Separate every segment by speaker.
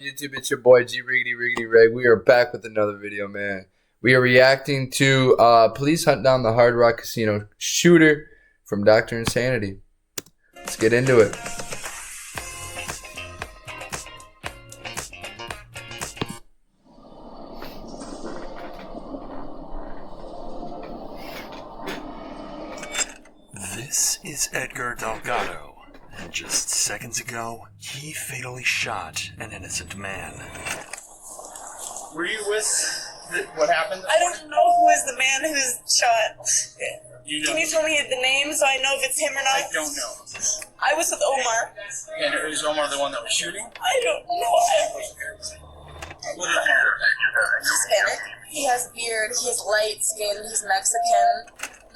Speaker 1: YouTube, it's your boy G-reg. We are back with another video, man. We are reacting to police hunt down the Hard Rock Casino shooter from Dr. Insanity. Let's get into it.
Speaker 2: This is Edgar Delgado. And just seconds ago, he fatally shot an innocent man.
Speaker 3: Were you with what happened?
Speaker 4: I don't know who is the man who's shot.
Speaker 3: Can
Speaker 4: you tell me the name so I know if it's him or not?
Speaker 3: I don't know.
Speaker 4: I was with Omar.
Speaker 3: And is Omar the one that was shooting?
Speaker 4: I don't know.
Speaker 3: What did you hear?
Speaker 4: He's Hispanic. He has a beard. He's light skinned. He's Mexican.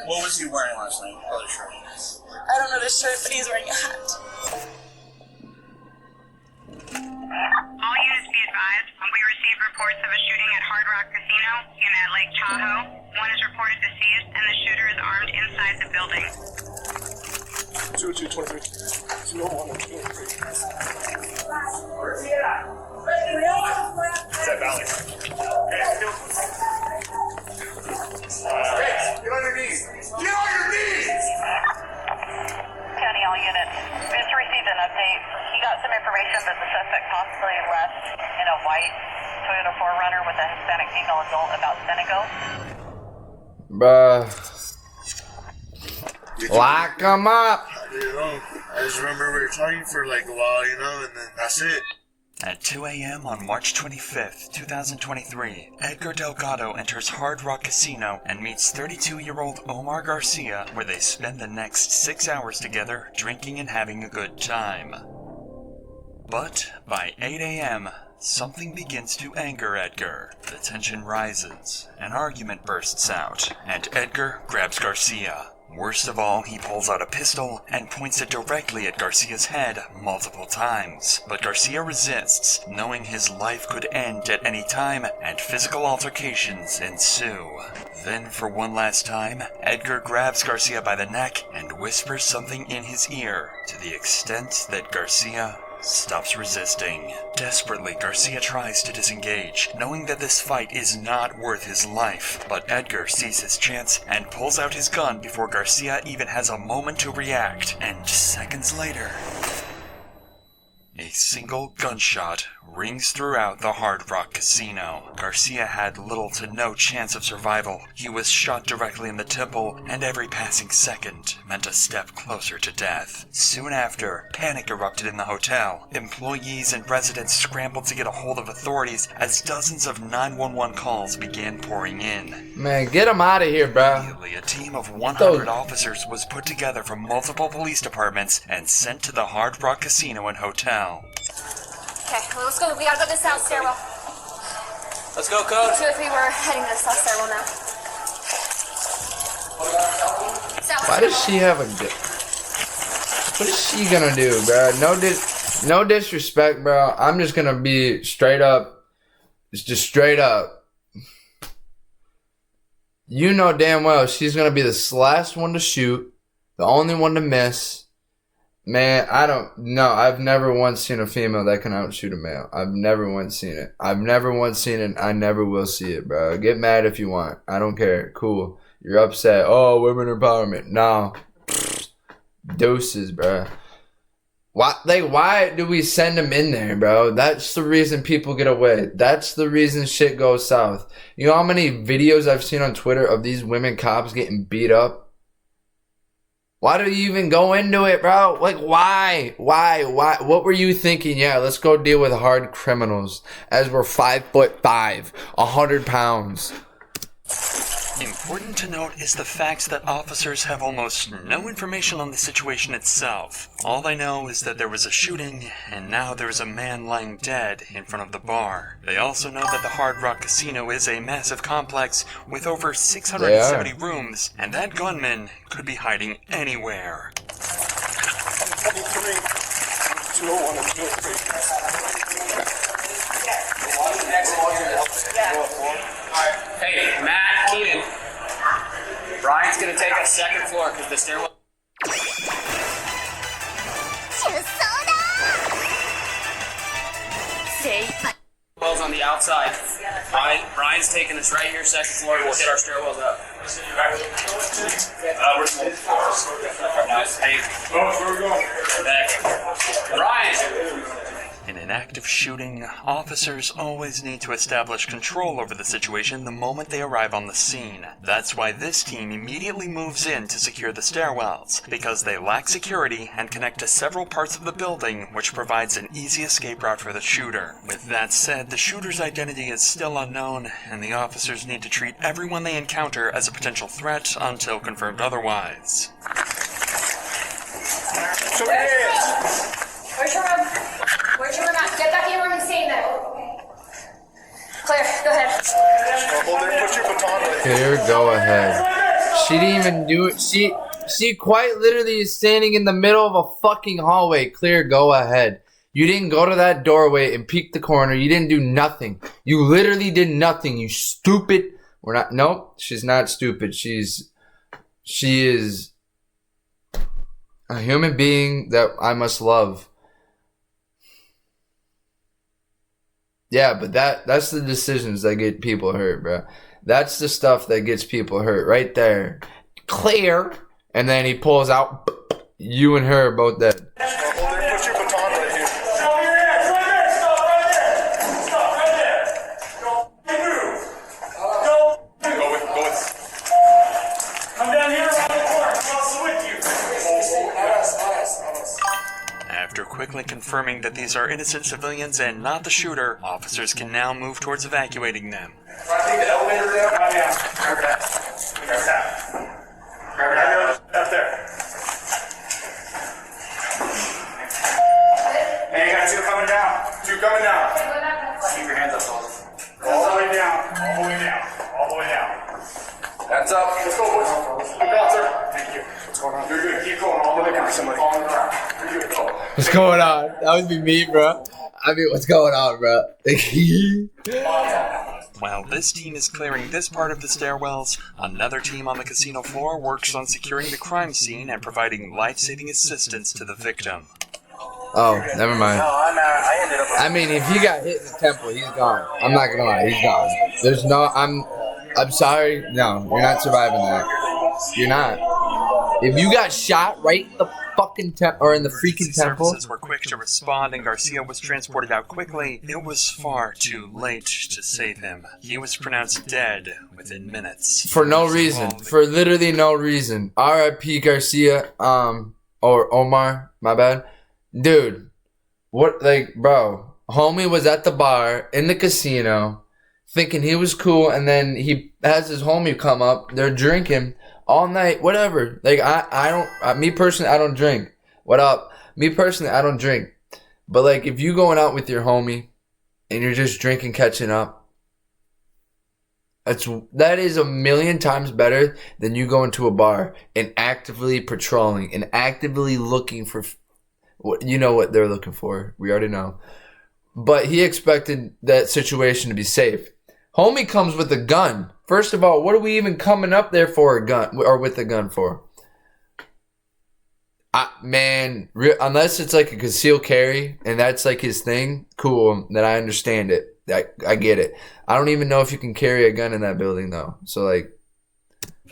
Speaker 3: What was he wearing last night? Color shirt.
Speaker 4: I don't know the shirt, but he's wearing a hat.
Speaker 5: All units be advised, we received reports of a shooting at Hard Rock Casino in Lake Tahoe. One is reported deceased, and the shooter is armed inside the building.
Speaker 3: 223. That valley. Get on your knees! Get on your knees!
Speaker 5: County, all units. We just received an update. He got some information that the suspect possibly left in a white Toyota 4Runner with a Hispanic female adult about Senegal.
Speaker 1: Bruh. Lock him up!
Speaker 6: I just remember we were talking for like a while, and then that's it.
Speaker 2: At 2 a.m. on March 25th, 2023, Edgar Delgado enters Hard Rock Casino and meets 32-year-old Omar Garcia, where they spend the next 6 hours together drinking and having a good time. But by 8 a.m., something begins to anger Edgar. The tension rises, an argument bursts out, and Edgar grabs Garcia. Worst of all, he pulls out a pistol and points it directly at Garcia's head multiple times. But Garcia resists, knowing his life could end at any time, and physical altercations ensue. Then, for one last time, Edgar grabs Garcia by the neck and whispers something in his ear, to the extent that Garcia stops resisting. Desperately, Garcia tries to disengage, knowing that this fight is not worth his life. But Edgar sees his chance and pulls out his gun before Garcia even has a moment to react. And seconds later, a single gunshot rings throughout the Hard Rock Casino. Garcia had little to no chance of survival. He was shot directly in the temple, and every passing second meant a step closer to death. Soon after, panic erupted in the hotel. Employees and residents scrambled to get a hold of authorities as dozens of 911 calls began pouring in.
Speaker 1: Man, get him out of here, bro.
Speaker 2: Immediately, a team of 100 officers was put together from multiple police departments and sent to the Hard Rock Casino and hotel.
Speaker 7: Okay, well, let's go. We gotta go to the south stairwell.
Speaker 8: Let's go, Coach.
Speaker 7: 2 or 3, we're heading to the south stairwell now. South
Speaker 1: Why does she have a gun? What is she gonna do, bro? No disrespect, bro. I'm just gonna be straight up. It's just straight up. You know damn well she's gonna be the last one to shoot, the only one to miss. Man, I don't know. I've never once seen a female that can outshoot a male. I've never once seen it. I've never once seen it. I never will see it, bro. Get mad if you want. I don't care. Cool. You're upset. Oh, women empowerment. No. Deuces, bro. Why do we send them in there, bro? That's the reason people get away. That's the reason shit goes south. You know how many videos I've seen on Twitter of these women cops getting beat up? Why do you even go into it, bro? Like, why? What were you thinking? Yeah, let's go deal with hard criminals as we're 5'5", 100 pounds.
Speaker 2: Important to note is the fact that officers have almost no information on the situation itself. All they know is that there was a shooting, and now there is a man lying dead in front of the bar. They also know that the Hard Rock Casino is a massive complex with over 670 rooms, and that gunman could be hiding anywhere.
Speaker 3: 23. 201 and 203.
Speaker 8: Hey, Matt, Keenan. Brian's gonna take us second floor because the stairwell.
Speaker 7: Say
Speaker 8: on the outside. Brian's taking us right here, second floor. We'll hit our stairwells up. Brian!
Speaker 2: In an active shooting, officers always need to establish control over the situation the moment they arrive on the scene. That's why this team immediately moves in to secure the stairwells, because they lack security and connect to several parts of the building, which provides an easy escape route for the shooter. With that said, the shooter's identity is still unknown, and the officers need to treat everyone they encounter as a potential threat until confirmed otherwise.
Speaker 3: Show me your hands.
Speaker 7: Where's your room? Where's your room at? Get back in your room and stay in there. Claire, go ahead.
Speaker 3: Hold there, put your baton right
Speaker 1: Clear, go ahead. She didn't even do it. She quite literally is standing in the middle of a fucking hallway. Clear, go ahead. You didn't go to that doorway and peek the corner. You didn't do nothing. You literally did nothing. You stupid. We're not. Nope. She's not stupid. She is a human being that I must love. Yeah, but that's the decisions that get people hurt, bro. That's the stuff that gets people hurt right there. Clear. And then he pulls out. You and her are both dead.
Speaker 3: there, put your baton right here.
Speaker 9: Stop your hands right there! Stop right there! Stop right there! Don't move!
Speaker 3: Go with.
Speaker 9: Come down here around the corner. I'm also with you.
Speaker 2: After quickly confirming that these are innocent civilians and not the shooter, officers can now move towards evacuating them.
Speaker 3: I think the elevator there.
Speaker 9: Come down. Grab that. Grab that. Up there. Hey, you got two coming down.
Speaker 3: Two coming down.
Speaker 9: Keep your hands up, fellas. All the way down. All the way down. All the way down.
Speaker 3: Hands up. Let's go, boys. Look out, sir.
Speaker 9: Thank you.
Speaker 3: What's going on? You're good. Keep going all the way down. Somebody. On the ground. You're good. Go.
Speaker 1: What's going on? That would be me, bro. I mean, what's going on, bro?
Speaker 2: While this team is clearing this part of the stairwells, another team on the casino floor works on securing the crime scene and providing life-saving assistance to the victim.
Speaker 1: Oh, never mind.
Speaker 3: I ended up.
Speaker 1: I mean, if he got hit in the temple, he's gone. I'm not gonna lie, he's gone. There's no. I'm sorry. No, you're not surviving that. You're not. If you got shot right in the fucking or in the freaking temple.
Speaker 2: Services were quick to respond, and Garcia was transported out quickly. It was far too late to save him. He was pronounced dead within minutes.
Speaker 1: For no reason. For literally no reason. R.I.P. Garcia. Or Omar. My bad. Dude. What, like, bro. Homie was at the bar in the casino thinking he was cool, and then he has his homie come up. They're drinking all night, whatever. Like, me personally, I don't drink. What up? Me personally, I don't drink. But, like, if you going out with your homie and you're just drinking, catching up, that is a million times better than you going to a bar and actively patrolling and actively looking for, you know what they're looking for. We already know. But he expected that situation to be safe. Homie comes with a gun. First of all, what are we even coming up there for a gun or with a gun for? Unless it's like a concealed carry and that's like his thing, cool, then I understand it. I get it. I don't even know if you can carry a gun in that building though. So like,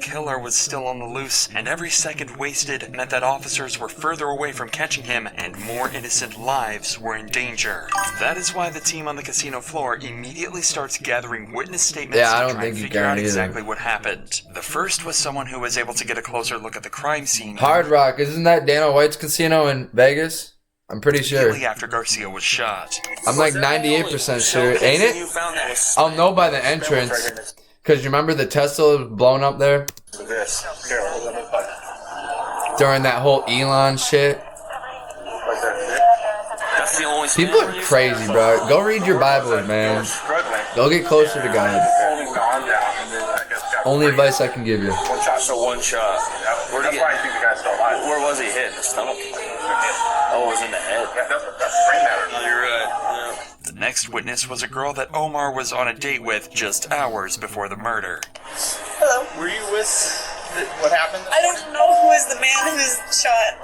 Speaker 2: Killer was still on the loose, and every second wasted meant that officers were further away from catching him, and more innocent lives were in danger. That is why the team on the casino floor immediately starts gathering witness statements to try and figure out exactly what happened. The first was someone who was able to get a closer look at the crime scene.
Speaker 1: Hard Rock, isn't that Dana White's casino in Vegas? I'm pretty sure.
Speaker 2: Immediately after Garcia was shot.
Speaker 1: I'm like 98% sure, ain't it? I'll know by the entrance. Cause you remember the Tesla was blown up there? During that whole Elon shit. People are crazy, bro. Go read your Bible, man. Go get closer to God. Only advice I can give you.
Speaker 3: One shot, so one shot. Where was he hit? The stomach? Oh, it was in the head. Yeah, that's brain matter. No, you're right. Yeah.
Speaker 2: The next witness was a girl that Omar was on a date with just hours before the murder.
Speaker 4: Hello.
Speaker 3: Were you with what happened?
Speaker 4: I don't know who is the man who's shot.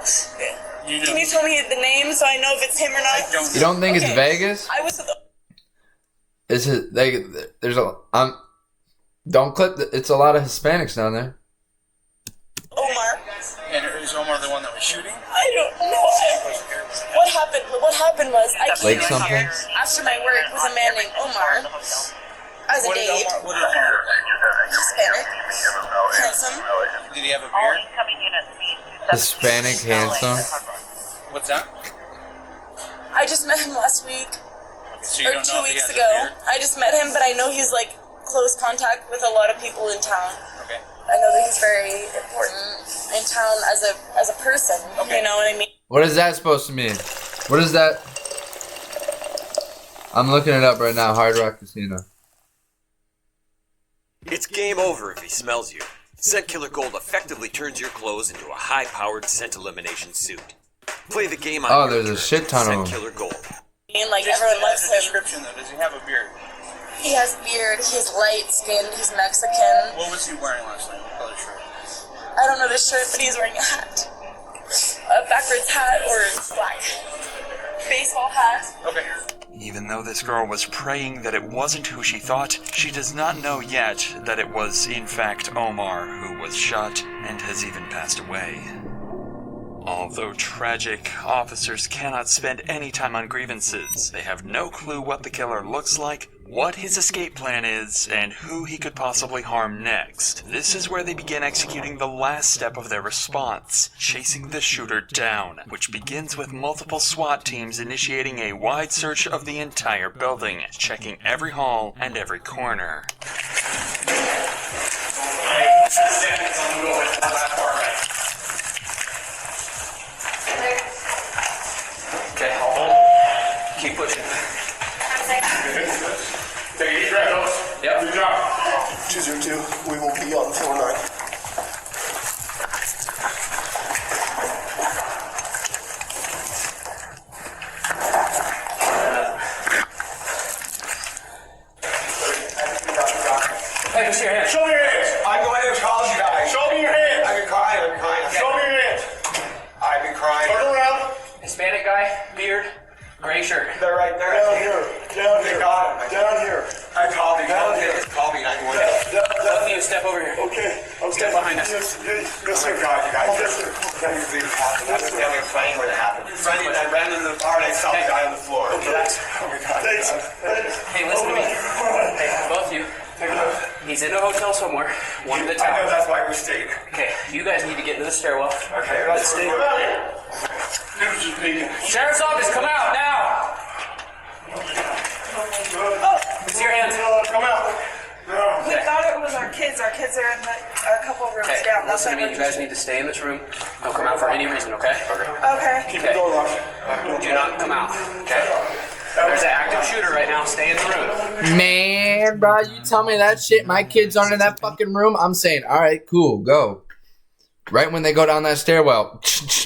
Speaker 4: Can you tell me the name so I know if it's him or not?
Speaker 1: You don't think it's Vegas?
Speaker 4: I was with
Speaker 1: Is it like there's a don't clip it's a lot of Hispanics down there.
Speaker 4: Omar.
Speaker 6: And is Omar the one that was shooting?
Speaker 4: I don't know. What happened? What happened was I came
Speaker 1: Like something?
Speaker 4: here after my work with a man named Omar as a date.
Speaker 6: What did Omar look like?
Speaker 4: Hispanic, handsome.
Speaker 6: Did he have a beard?
Speaker 1: Hispanic, handsome.
Speaker 6: What's that?
Speaker 4: I just met him last week
Speaker 6: So you
Speaker 4: or
Speaker 6: don't
Speaker 4: 2
Speaker 6: know if he
Speaker 4: weeks
Speaker 6: has a
Speaker 4: ago.
Speaker 6: beard?
Speaker 4: I just met him, but I know he's like close contact with a lot of people in town.
Speaker 6: Okay.
Speaker 4: I know that he's very important in town as a person.
Speaker 6: Okay.
Speaker 4: You know what I mean?
Speaker 1: What is that supposed to mean? What is that? I'm looking it up right now. Hard Rock Casino.
Speaker 10: It's game over if he smells you. Scent Killer Gold effectively turns your clothes into a high-powered scent elimination suit. Play the game on
Speaker 1: Oh,
Speaker 10: your
Speaker 1: there's a
Speaker 10: terms
Speaker 1: shit
Speaker 10: with
Speaker 1: ton of
Speaker 10: Scent
Speaker 1: them.
Speaker 10: Killer Gold.
Speaker 4: And like
Speaker 6: Just
Speaker 4: everyone
Speaker 6: as
Speaker 4: loves
Speaker 6: a
Speaker 4: him.
Speaker 6: description though, does he have a beard?
Speaker 4: He has beard. He's light skinned. He's Mexican.
Speaker 6: What was he wearing last night? What color shirt?
Speaker 4: I don't know the shirt, but he's wearing a hat. A backwards hat or black baseball hat.
Speaker 6: Okay.
Speaker 2: Even though this girl was praying that it wasn't who she thought, she does not know yet that it was in fact Omar who was shot and has even passed away. Although tragic, officers cannot spend any time on grievances. They have no clue what the killer looks like, what his escape plan is, and who he could possibly harm next. This is where they begin executing the last step of their response, chasing the shooter down, which begins with multiple SWAT teams initiating a wide search of the entire building, checking every hall and every corner.
Speaker 8: Okay, I'll hold. Keep pushing.
Speaker 9: Take a deep breath, Ellis.
Speaker 8: Yep.
Speaker 9: Good job.
Speaker 6: 202, we will be on floor 9.
Speaker 8: Hey, just your hands.
Speaker 9: Show me your hands.
Speaker 3: I'm going to call you guys.
Speaker 9: Show me your hands.
Speaker 3: I've been crying.
Speaker 9: Show me your hands.
Speaker 3: I've been crying.
Speaker 9: Turn around.
Speaker 8: Hispanic guy, beard, gray shirt.
Speaker 3: They're right there.
Speaker 9: Down
Speaker 3: They
Speaker 9: here.
Speaker 3: got him.
Speaker 9: Down here.
Speaker 3: I called him.
Speaker 9: Down here.
Speaker 3: Call me 911.
Speaker 8: Both of you step over here.
Speaker 9: Okay.
Speaker 8: Step behind us.
Speaker 9: Yes,
Speaker 3: Oh my God, you guys. This is happened. I was down here playing when it happened. I ran in the bar and I saw the guy on the floor.
Speaker 9: Okay.
Speaker 3: Oh my God.
Speaker 9: Thanks.
Speaker 8: Hey, listen to me. Hey, both of you. He's in a hotel somewhere. One at a
Speaker 3: I know,
Speaker 8: time.
Speaker 3: that's why we stayed.
Speaker 8: Okay, you guys need to get into the stairwell.
Speaker 3: Okay,
Speaker 8: Let's
Speaker 3: that's
Speaker 8: stay.
Speaker 9: Come out here. Dude's just peeking.
Speaker 8: Sheriff's office, come out now! It's your hands.
Speaker 9: Come out. No.
Speaker 4: We thought it was our kids. Our kids are in a couple rooms
Speaker 8: Okay,
Speaker 4: down. That's
Speaker 8: listen to
Speaker 4: why
Speaker 8: me. You guys need to stay in this room. Don't come out for any reason, okay?
Speaker 4: Okay.
Speaker 8: Keep the door locked. Do not come out, okay? There's an active shooter right now. Stay in the room.
Speaker 1: Man, bro, you tell me that shit. My kids aren't in that fucking room. I'm saying, all right, cool, go. Right when they go down that stairwell.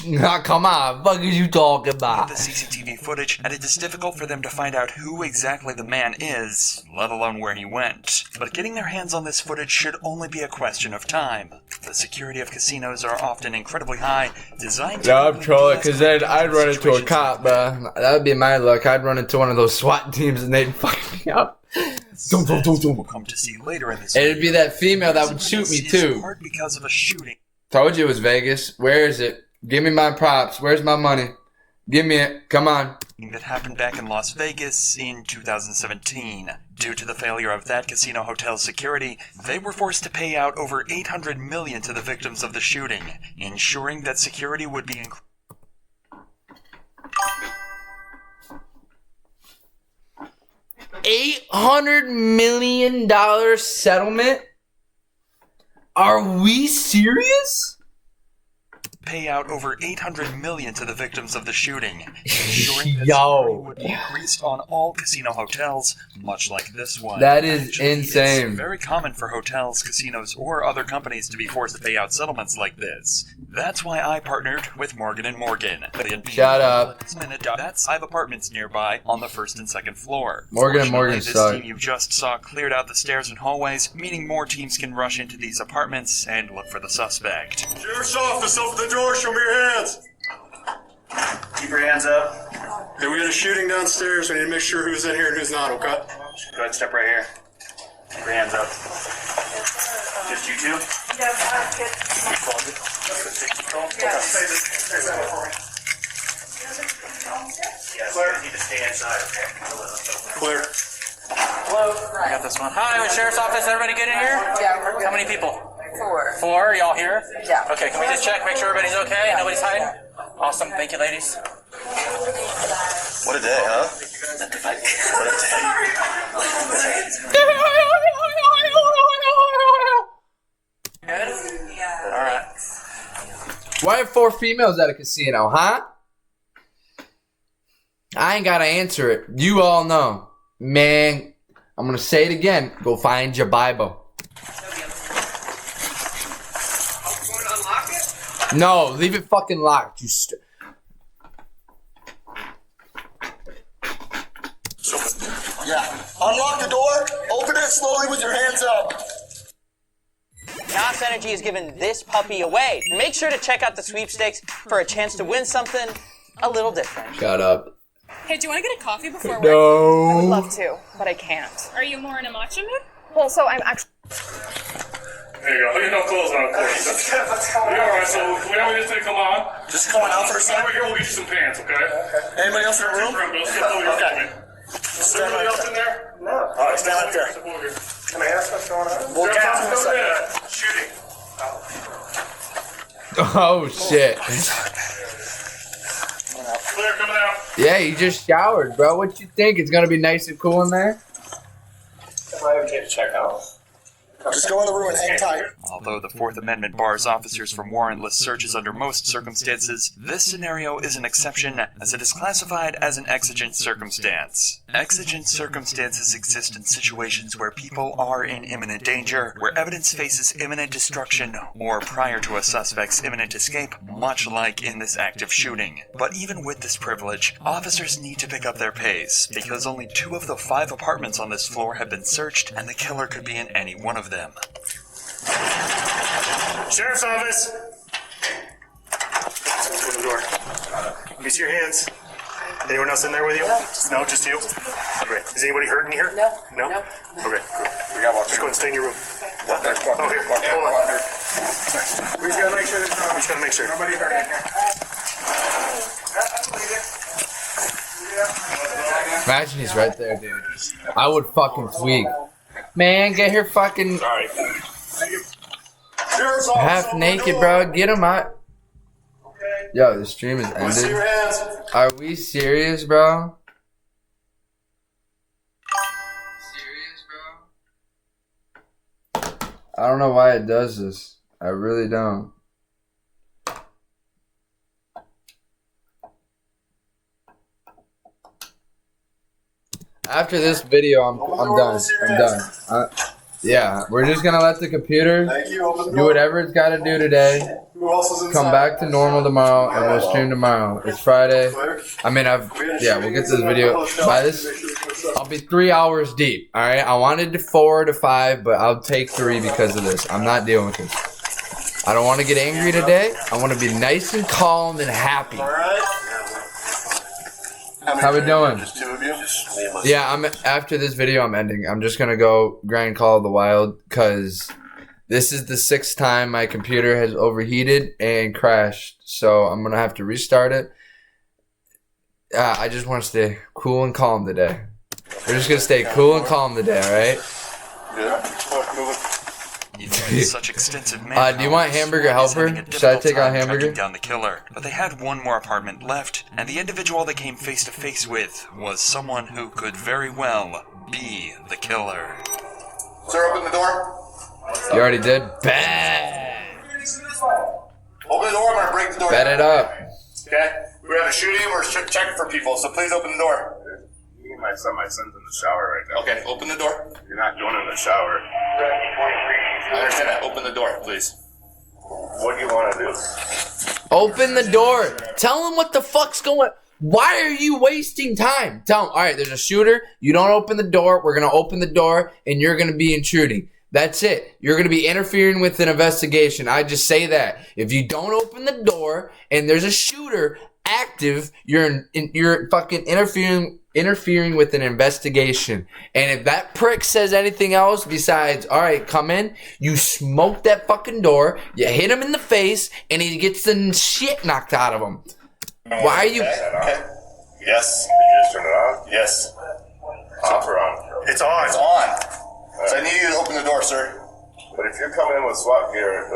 Speaker 1: Nah, come on, what are you talking about?
Speaker 2: The CCTV footage, and it is difficult for them to find out who exactly the man is, let alone where he went. But getting their hands on this footage should only be a question of time. The security of casinos are often incredibly high, designed to...
Speaker 1: Yeah, I'm trolling, because then I'd run into a cop, bro. That would be my luck. I'd run into one of those SWAT teams and they'd fuck me up.
Speaker 2: We'll come to see later in this
Speaker 1: And it'd be that female that would shoot me, too.
Speaker 2: Hard because of a shooting.
Speaker 1: Told you it was Vegas. Where is it? Give me my props. Where's my money? Give me it. Come on.
Speaker 2: That happened back in Las Vegas in 2017. Due to the failure of that casino hotel's security, they were forced to pay out over $800 million to the victims of the shooting, ensuring that security would be
Speaker 1: $800 million settlement? Are we serious?
Speaker 2: pay out over $800 million to the victims of the shooting, ensuring that
Speaker 1: Yo.
Speaker 2: security would be increased on all casino hotels, much like this one.
Speaker 1: That is
Speaker 2: Actually,
Speaker 1: insane.
Speaker 2: It's very common for hotels, casinos, or other companies to be forced to pay out settlements like this. That's why I partnered with Morgan & Morgan.
Speaker 1: Shut up.
Speaker 2: That's 5 apartments nearby on the 1st and 2nd floor.
Speaker 1: Morgan & Morgan
Speaker 2: Fortunately,
Speaker 1: suck.
Speaker 2: This team you just saw cleared out the stairs and hallways, meaning more teams can rush into these apartments and look for the suspect.
Speaker 9: Sheriff's office, open the door, show me your hands.
Speaker 6: Keep your hands up.
Speaker 9: Hey, we got a shooting downstairs. We need to make sure who's in here and who's not, okay?
Speaker 3: Go ahead, step right here. Keep your hands up. Just you two?
Speaker 4: Yeah, kids.
Speaker 3: Yes, you need to stay inside, okay? Clear.
Speaker 8: Hello. I got this one. Hi, I'm Sheriff's Office. Everybody good in here?
Speaker 4: Yeah, we're good.
Speaker 8: How many people?
Speaker 4: 4.
Speaker 8: 4. Y'all here?
Speaker 4: Yeah.
Speaker 8: Okay, can we just check, make sure everybody's okay? Nobody's hiding? Awesome. Thank you, ladies.
Speaker 3: What a day, huh?
Speaker 8: Good? All right.
Speaker 1: Why are 4 females at a casino, huh? I ain't gotta answer it. You all know. Man, I'm gonna say it again. Go find your Bible. No, leave it fucking locked. You
Speaker 6: Yeah. Unlock the door. Open it slowly with your hands up.
Speaker 11: NOS Energy is giving this puppy away. Make sure to check out the sweepstakes for a chance to win something a little different.
Speaker 1: Shut up.
Speaker 12: Hey, do you want to get a coffee before work?
Speaker 1: No.
Speaker 12: I would love to, but I can't. Are you more in a matcha mood? Well, so I'm actually...
Speaker 9: There you go. Look at no clothes on, of course. Let's go. Alright, so whenever this thing come on,
Speaker 6: just come on out for a second.
Speaker 9: Over here, we'll get you some pants, okay?
Speaker 6: Anybody else in the room?
Speaker 9: Okay. Is there anybody else in there? No.
Speaker 6: All right, stand right there.
Speaker 9: Can I ask what's going on?
Speaker 6: We'll get to in a second.
Speaker 9: Shooting.
Speaker 1: Oh shit.
Speaker 9: Clear, coming out.
Speaker 1: Yeah, you just showered, bro. What you think? It's gonna be nice and cool in there?
Speaker 3: Am I okay to check out?
Speaker 6: Just go in the room and hang tight.
Speaker 2: Although the Fourth Amendment bars officers from warrantless searches under most circumstances, this scenario is an exception as it is classified as an exigent circumstance. Exigent circumstances exist in situations where people are in imminent danger, where evidence faces imminent destruction, or prior to a suspect's imminent escape, much like in this active shooting. But even with this privilege, officers need to pick up their pace, because only 2 of the 5 apartments on this floor have been searched, and the killer could be in any one of them.
Speaker 9: Sheriff's Office. Open the door. Let me see your hands. Anyone else in there with you? No, just you? Great. Is anybody hurting here? No. No? Okay, cool. We got walk. Just go and stay in your room. Oh, here. Hold on. We just gotta make sure there's no... We just gotta make sure. Nobody hurting here.
Speaker 1: Imagine he's right there, dude. I would fucking tweak. Man, get here fucking half naked, bro. Get him out. Yo, the stream is ended. Are we serious, bro? I don't know why it does this. I really don't. After this video, I'm done. I'm done. Yeah, we're just gonna let the computer do whatever it's got to do today. Come back to normal tomorrow, and we'll stream tomorrow. It's Friday. I mean, we'll get this video by this. I'll be 3 hours deep. All right. I wanted 4 to 5, but I'll take 3 because of this. I'm not dealing with this. I don't want to get angry today. I want to be nice and calm and happy. How we doing?
Speaker 6: Just 2 of you?
Speaker 1: Yeah, after this video, I'm ending. I'm just gonna go grind Call of the Wild because this is the 6th time my computer has overheated and crashed. So I'm gonna have to restart it. I just want to stay cool and calm today. We're just gonna stay cool and calm today, all right?
Speaker 6: Yeah.
Speaker 2: Such extensive manpower,
Speaker 1: do you want hamburger helper? Should I take out hamburger?
Speaker 2: Down the killer, but they had one more apartment left, and the individual they came face to face with was someone who could very well be the killer.
Speaker 6: Sir, open the door.
Speaker 1: You already did. Bang!
Speaker 6: Open the door. I'm gonna break the door.
Speaker 1: Bet it up.
Speaker 6: Okay. We have a shooting. We're checking for people, so please open the door.
Speaker 9: My son's in the shower right now.
Speaker 6: Okay, open the door.
Speaker 9: You're not going in the shower.
Speaker 6: I understand that. Open the door, please.
Speaker 9: What do you want to do?
Speaker 1: Open the door. Tell him what the fuck's going. Why are you wasting time? Tell him. All right, there's a shooter. You don't open the door. We're gonna open the door, and you're gonna be intruding. That's it. You're gonna be interfering with an investigation. I just say that. If you don't open the door and there's a shooter active, you're fucking interfering interfering with an investigation. And if that prick says anything else besides, all right, come in, you smoke that fucking door, you hit him in the face, and he gets the shit knocked out of him. Why are you...
Speaker 9: Okay. Yes.
Speaker 6: Did you just turn it on?
Speaker 9: Yes.
Speaker 6: Off or on?
Speaker 9: It's on. It's on. So I need you to open the door, sir.
Speaker 6: But if you're coming in with SWAT gear,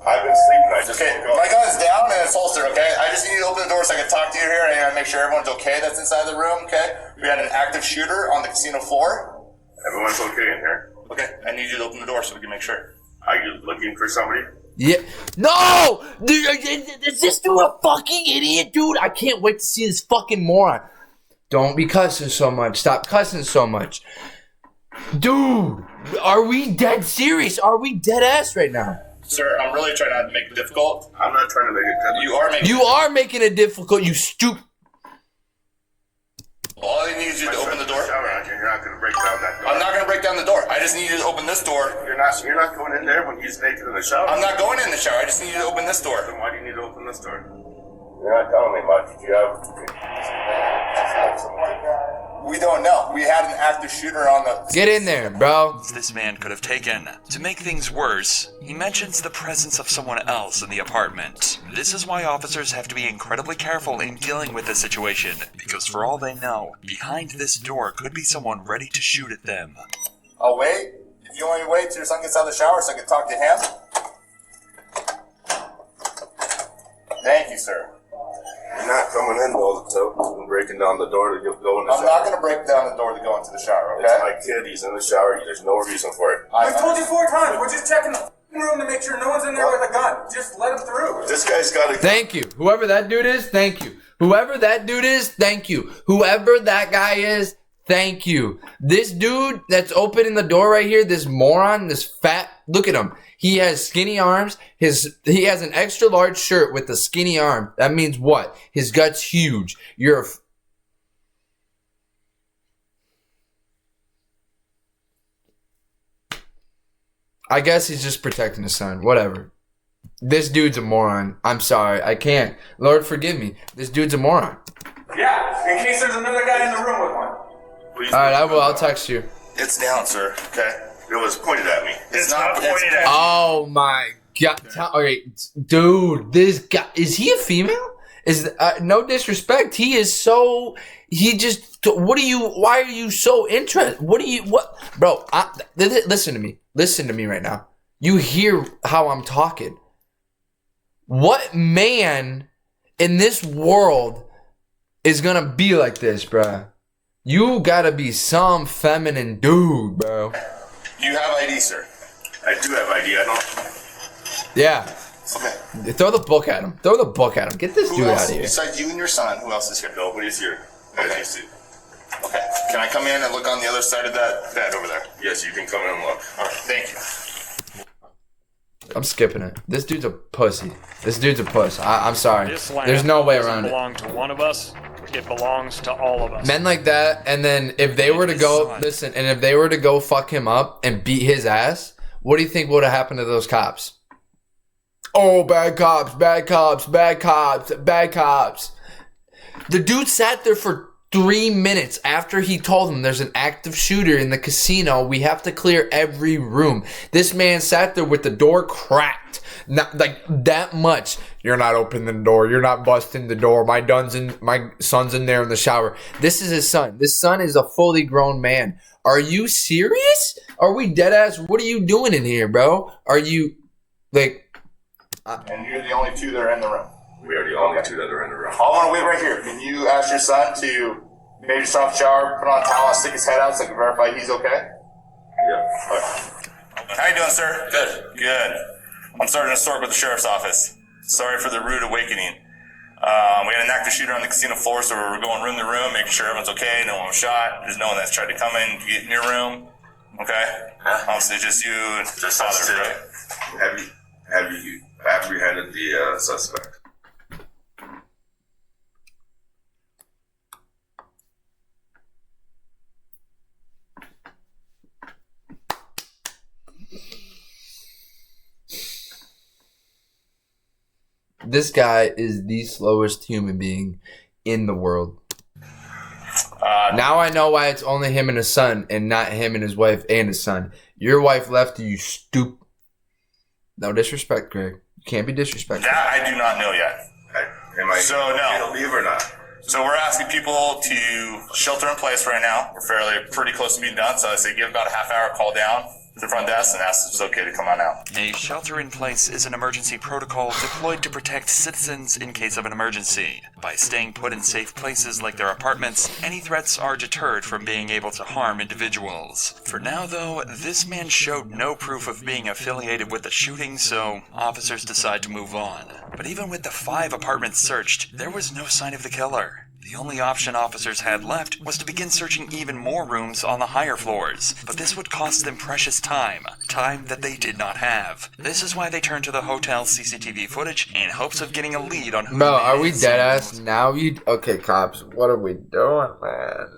Speaker 6: I've been sleeping. I just
Speaker 9: Okay, my gun's down and it's holstered, okay? I just need you to open the door so I can talk to you here and I gotta make sure everyone's okay that's inside the room, okay? We had an active shooter on the casino floor.
Speaker 6: Everyone's okay in here.
Speaker 9: Okay, I need you to open the door so we can make sure.
Speaker 6: Are you looking for somebody?
Speaker 1: Yeah. No! Dude, is this dude a fucking idiot, dude? I can't wait to see this fucking moron. Don't be cussing so much. Stop cussing so much. Dude, are we dead serious? Are we dead ass right now?
Speaker 9: Sir, I'm really trying not to make it difficult.
Speaker 6: I'm not trying to make it difficult.
Speaker 1: You are making it difficult, you stupid.
Speaker 9: All I need is you to open the door.
Speaker 6: You're not going to break down that door.
Speaker 9: I'm not going to break down the door. I just need you to open this door.
Speaker 6: You're not going in there when he's naked in the shower.
Speaker 9: I'm not going in the shower. I just need you to open this door.
Speaker 6: Then why do you need to open this door? You're not telling me much. Do you have...
Speaker 9: We don't know. We had an active shooter on the...
Speaker 1: Get in there, bro.
Speaker 2: This man could have taken. To make things worse, he mentions the presence of someone else in the apartment. This is why officers have to be incredibly careful in dealing with this situation, because for all they know, behind this door could be someone ready to shoot at them.
Speaker 9: I'll wait. If you want me to wait till your son gets out of the shower so I can talk to him. Thank you, sir.
Speaker 6: You're not coming in though, and breaking down the door to go in the shower.
Speaker 9: I'm not going to break down the door to go into the shower, okay?
Speaker 6: It's my kid. He's in the shower. There's no reason for it.
Speaker 13: I've told you 4 times. We're just checking the room to make sure no one's in there with a gun. Just let him through.
Speaker 6: This guy's got to...
Speaker 1: Thank you. Whoever that dude is, thank you. Whoever that dude is, thank you. Whoever that guy is, thank you. This dude that's opening the door right here, this moron, this fat, look at him. He has skinny arms. He has an extra large shirt with a skinny arm. That means what? His gut's huge. I guess he's just protecting his son. Whatever. This dude's a moron. I'm sorry. I can't. Lord, forgive me. This dude's a moron.
Speaker 13: Yeah, in case there's another guy in the room with one.
Speaker 6: Please.
Speaker 1: All right, I will. I'll text you.
Speaker 9: It's down, sir, okay?
Speaker 6: It was pointed at me.
Speaker 9: It's not pointed at you.
Speaker 1: Oh my god! Okay, dude, this guy, is he a female? Is no disrespect. He is so. He just. What are you? Why are you so interested? What, bro? Listen to me. Listen to me right now. You hear how I'm talking? What man in this world is gonna be like this, bruh? You gotta be some feminine dude, bro.
Speaker 9: You have ID, sir.
Speaker 6: I do have ID. I don't...
Speaker 1: Yeah.
Speaker 9: Okay.
Speaker 1: Throw the book at him. Throw the book at him. Get this dude out of here.
Speaker 9: Besides you and your son, who else is here?
Speaker 6: Nobody's here. As you see.
Speaker 9: Okay. Can I come in and look on the other side of that bed over there?
Speaker 6: Yes, you can come in and look.
Speaker 9: All right. Thank you.
Speaker 1: I'm skipping it. This dude's a pussy. This dude's a puss. I'm sorry.
Speaker 14: This land
Speaker 1: There's no way
Speaker 14: doesn't
Speaker 1: around it.
Speaker 14: belong to one of us. It belongs to all of us.
Speaker 1: Men like that, and then if they were to go, listen, and if they were to go fuck him up and beat his ass, what do you think would have happened to those cops? Oh, bad cops, bad cops, bad cops, bad cops. The dude sat there for 3 minutes after he told them there's an active shooter in the casino. We have to clear every room. This man sat there with the door cracked. Not like that much. You're not opening the door. You're not busting the door. My son's in there in the shower. This is his son. This son is a fully grown man. Are you serious? Are we dead ass? What are you doing in here, bro? Are you like?
Speaker 9: And you're the only 2 that are in the room.
Speaker 6: We are the only 2 that are in the room.
Speaker 9: I want to wait right here. Can you ask your son to maybe stop shower, put on a towel, and stick his head out so I can verify he's okay?
Speaker 6: Yeah.
Speaker 9: Okay. How you doing, sir? Good. Good. I'm Sergeant Stork with the Sheriff's Office. Sorry for the rude awakening. We had an active shooter on the casino floor, so we're going room to room, making sure everyone's okay, no one was shot. There's no one that's tried to come in, get in your room. Okay? Obviously, just you and just father, right?
Speaker 6: Have you apprehended the suspect?
Speaker 1: This guy is the slowest human being in the world. Now I know why it's only him and his son and not him and his wife and his son. Your wife left you, No disrespect, Greg. You can't be disrespectful.
Speaker 9: That I do not know yet.
Speaker 6: Am I
Speaker 9: So, no.
Speaker 6: going to leave or not?
Speaker 9: So we're asking people to shelter in place right now. We're pretty close to being done. So I say give about a half hour, call down to the front desk and ask if it's okay to come on out.
Speaker 2: A shelter-in-place is an emergency protocol deployed to protect citizens in case of an emergency. By staying put in safe places like their apartments, any threats are deterred from being able to harm individuals. For now, though, this man showed no proof of being affiliated with the shooting, so officers decide to move on. But even with the 5 apartments searched, there was no sign of the killer. The only option officers had left was to begin searching even more rooms on the higher floors, but this would cost them precious time that they did not have. This is why they turned to the hotel's CCTV footage in hopes of getting a lead on who.
Speaker 1: Bro, are we dead ass now? Okay, cops, what are we doing, man?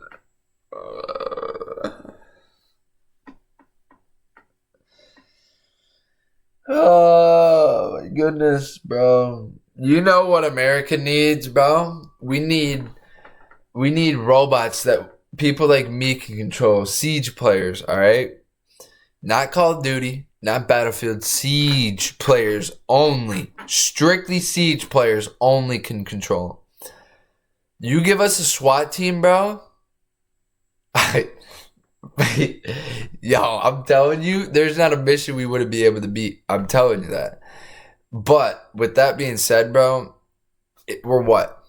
Speaker 1: Oh my goodness, bro. You know what America needs, bro? We need robots that people like me can control. Siege players, alright? Not Call of Duty, not Battlefield. Siege players only. Strictly Siege players only can control. You give us a SWAT team, bro? Yo, I'm telling you, there's not a mission we wouldn't be able to beat. I'm telling you that. But with that being said, bro, we're what?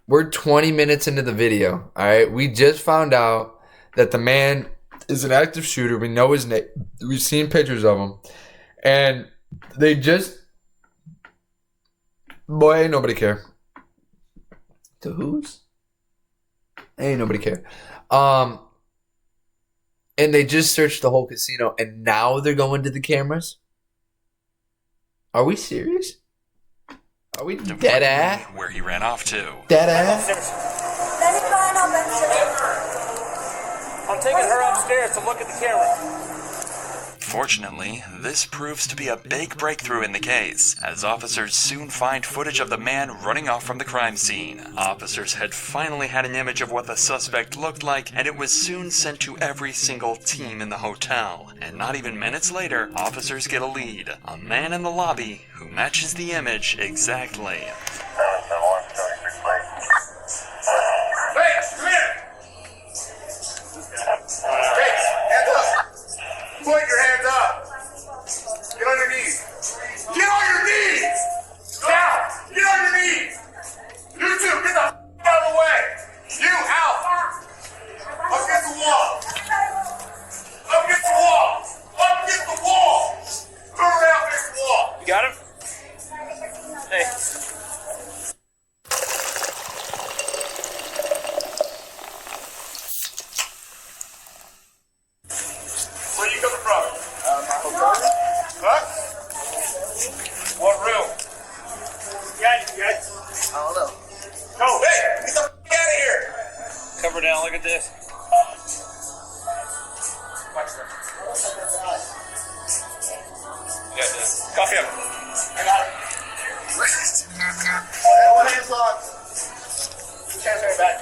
Speaker 1: We're 20 minutes into the video, all right? We just found out that the man is an active shooter. We know his name. We've seen pictures of him. And they just... Boy, ain't nobody care. To whose? Ain't nobody care. And they just searched the whole casino, and now they're going to the cameras? Are we serious? Are we dead ass?
Speaker 2: Where he ran off to.
Speaker 1: Dead ass?
Speaker 8: I'm taking her upstairs to look at the camera.
Speaker 2: Fortunately, this proves to be a big breakthrough in the case, as officers soon find footage of the man running off from the crime scene. Officers had finally had an image of what the suspect looked like, and it was soon sent to every single team in the hotel. And not even minutes later, officers get a lead. A man in the lobby who matches the image exactly.
Speaker 6: Hey, come here! Hey, hands up! Put your hands up! Get on your knees! Get on your knees! Now! Get on your knees! You two, get the out of the way! You, out! Up against the wall! Up against the wall! Up against the wall! Move around against the wall!
Speaker 8: You got him? Hey.
Speaker 6: Where are you coming from? My hotel. Huh? What room? Guys. I don't know. Go! Hey! Get the f*** out of here!
Speaker 8: Cover down, look at this.
Speaker 9: Yeah, this. Coffee up.
Speaker 6: I got it. One hand's on. Transfer it back.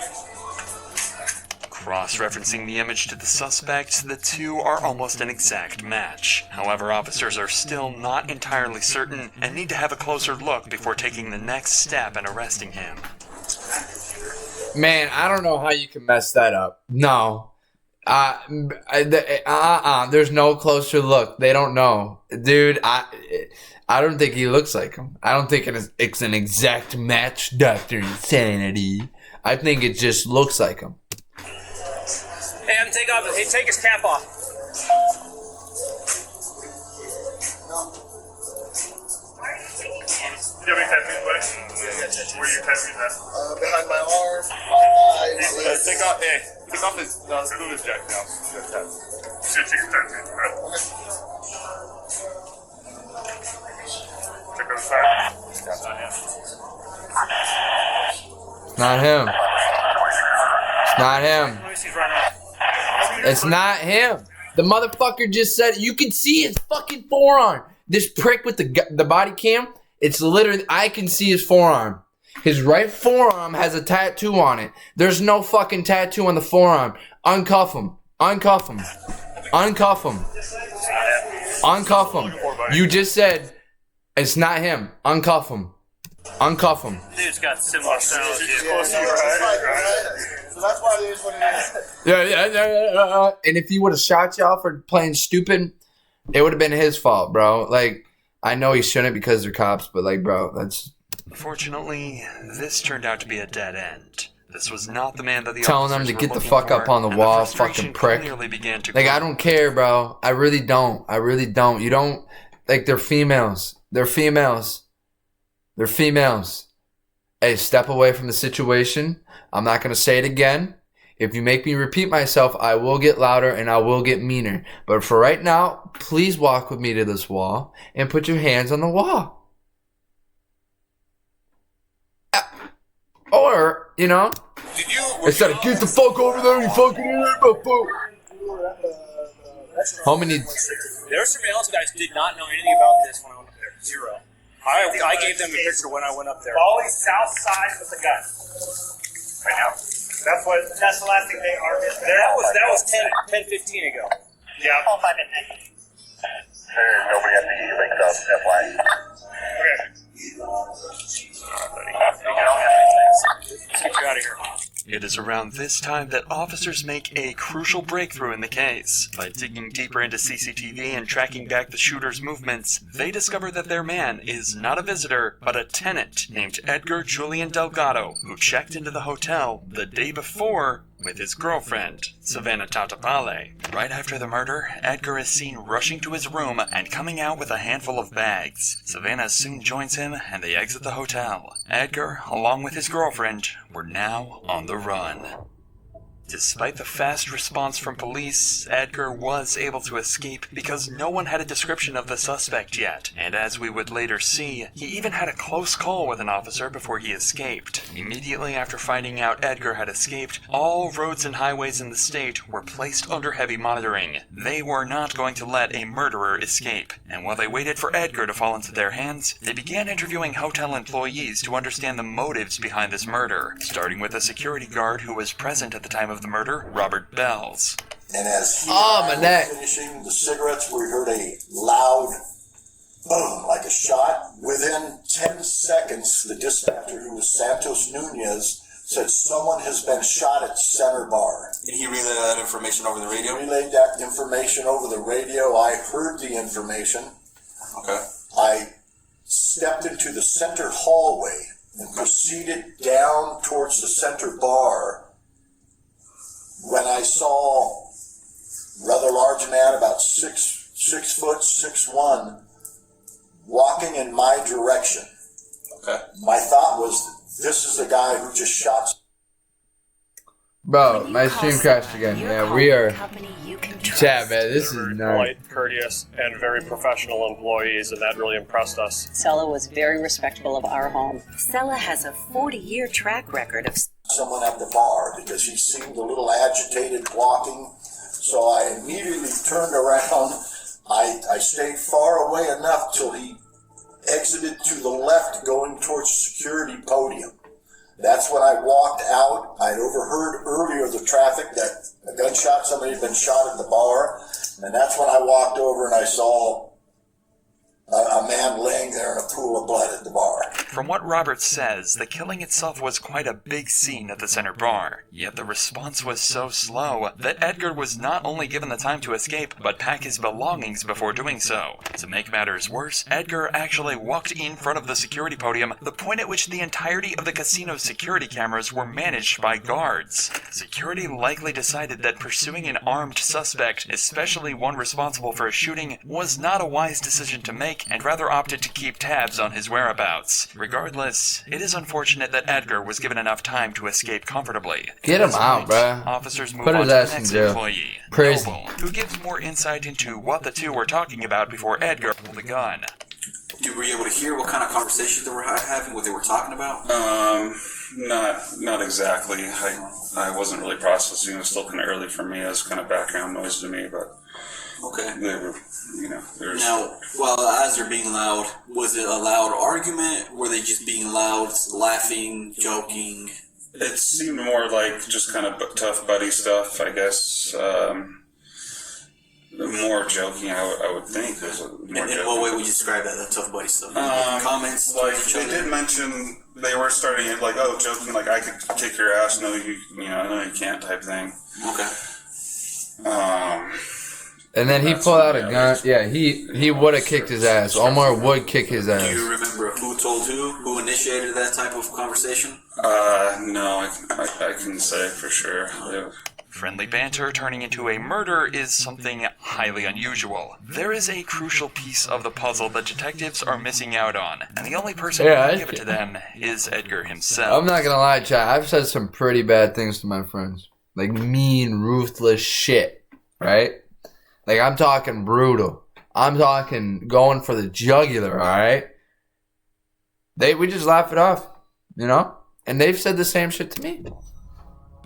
Speaker 2: Cross-referencing the image to the suspect, the two are almost an exact match. However, officers are still not entirely certain and need to have a closer look before taking the next step and arresting him.
Speaker 1: Man, I don't know how you can mess that up. No. There's no closer look. They don't know. Dude, I don't think he looks like him. I don't think it's an exact match, Dr. Insanity. I think it just looks like him.
Speaker 8: Hey, have him take his cap off.
Speaker 6: Do you have any tattoos, buddy? Where are your tattoos at? Behind my arm,
Speaker 9: Take off his, remove his jacket now.
Speaker 6: Should take your tattoos, right? Check on the side.
Speaker 1: Not him. It's not him.
Speaker 8: Let me see right now.
Speaker 1: It's not him. The motherfucker just said, you can see his fucking forearm. This prick with the body cam, it's literally, I can see his forearm. His right forearm has a tattoo on it. There's no fucking tattoo on the forearm. Uncuff him. Uncuff him. Uncuff him. Uncuff him. You just said it's not him. Uncuff him. Uncuff him.
Speaker 14: Dude's got similar style.
Speaker 6: So that's why it is what it is.
Speaker 1: Yeah. And if he would have shot y'all for playing stupid, it would have been his fault, bro. Like, I know he shouldn't because they're cops, but like, bro, that's...
Speaker 2: Fortunately, this turned out to be a dead end. This was not the man that the
Speaker 1: telling them to get the fuck up on the wall, fucking prick. Like, I don't care, bro. I really don't. I really don't. You don't... Like, they're females. They're females. They're females. Hey, step away from the situation. I'm not going to say it again. If you make me repeat myself, I will get louder and I will get meaner. But for right now, please walk with me to this wall and put your hands on the wall. Or, you know, instead of get the fuck over there, you fucking idiot. How many...
Speaker 15: Their surveillance guys did not know anything about this when I went up there. Zero. I gave them a picture when I went up there.
Speaker 14: Always south side with the gun. Right now. That's the last thing they are.
Speaker 15: That was 10, 15 ago.
Speaker 14: Yeah.
Speaker 6: Nobody has to get your links up, FY.
Speaker 15: Let's get you out of here.
Speaker 2: It is around this time that officers make a crucial breakthrough in the case. By digging deeper into CCTV and tracking back the shooter's movements, they discover that their man is not a visitor, but a tenant named Edgar Julian Delgado, who checked into the hotel the day before with his girlfriend, Savannah Tatapale. Right after the murder, Edgar is seen rushing to his room and coming out with a handful of bags. Savannah soon joins him and they exit the hotel. Edgar, along with his girlfriend, were now on the run. Despite the fast response from police, Edgar was able to escape because no one had a description of the suspect yet, and as we would later see, he even had a close call with an officer before he escaped. Immediately after finding out Edgar had escaped, all roads and highways in the state were placed under heavy monitoring. They were not going to let a murderer escape, and while they waited for Edgar to fall into their hands, they began interviewing hotel employees to understand the motives behind this murder, starting with a security guard who was present at the time of the murder, Robert Bells.
Speaker 16: And as he was finishing the cigarettes, we heard a loud boom, like a shot. Within 10 seconds, the dispatcher, who was Santos Nunez, said someone has been shot at Center Bar.
Speaker 17: And he relayed that information over the radio?
Speaker 16: He relayed that information over the radio. I heard the information.
Speaker 17: Okay.
Speaker 16: I stepped into the center hallway and proceeded down towards the Center Bar when I saw a rather large man, about 6 foot, 6'1", walking in my direction.
Speaker 17: Okay.
Speaker 16: My thought was, this is the guy who just shot.
Speaker 1: Bro, my stream crashed again. Yeah, we are. Yeah, man, this is nice.
Speaker 14: Polite, courteous, and very professional employees, and that really impressed us.
Speaker 18: Sella was very respectful of our home. Sella has a 40-year track record of
Speaker 16: someone at the bar because he seemed a little agitated walking. So I immediately turned around. I stayed far away enough till he exited to the left going towards the security podium. That's when I walked out. I'd overheard earlier the traffic that a gunshot, somebody had been shot at the bar. And that's when I walked over and I saw a man laying there in a pool of blood at the bar.
Speaker 2: From what Robert says, the killing itself was quite a big scene at the Center Bar. Yet the response was so slow that Edgar was not only given the time to escape, but pack his belongings before doing so. To make matters worse, Edgar actually walked in front of the security podium, the point at which the entirety of the casino's security cameras were managed by guards. Security likely decided that pursuing an armed suspect, especially one responsible for a shooting, was not a wise decision to make, and rather opted to keep tabs on his whereabouts. Regardless, it is unfortunate that Edgar was given enough time to escape comfortably.
Speaker 1: Get him out, bruh.
Speaker 2: Officers move
Speaker 1: Put
Speaker 2: on
Speaker 1: his
Speaker 2: to the
Speaker 1: ass in
Speaker 2: next
Speaker 1: jail.
Speaker 2: employee,
Speaker 1: Prison.
Speaker 2: Noble, who gives more insight into what the two were talking about before Edgar pulled the gun.
Speaker 17: Were you able to hear what kind of conversations they were having, what they were talking about?
Speaker 19: Not exactly. I wasn't really processing. It was still kind of early for me. It was kind of background noise to me, but
Speaker 17: Okay.
Speaker 19: They were, there's...
Speaker 17: Now, well, as they're being loud, was it a loud argument? Were they just being loud, laughing, joking?
Speaker 19: It seemed more like just kind of tough buddy stuff, I guess. More joking, I would think.
Speaker 17: In what way would you describe that, the tough buddy stuff? Comments?
Speaker 19: Like, they did mention they were starting it like, oh, joking, like, I could kick your ass, no, no, you can't type thing.
Speaker 17: Okay.
Speaker 1: And then he pulled out a gun. Yeah, he would have kicked his ass. Omar would kick his ass.
Speaker 17: Do you remember who told who initiated that type of conversation?
Speaker 19: No, I can say for sure. Yeah.
Speaker 2: Friendly banter turning into a murder is something highly unusual. There is a crucial piece of the puzzle that detectives are missing out on, and the only person who can give it to them is Edgar himself.
Speaker 1: I'm not gonna lie, chat. I've said some pretty bad things to my friends. Like mean, ruthless shit. Right? Like, I'm talking brutal. I'm talking going for the jugular, alright? We just laugh it off, And they've said the same shit to me.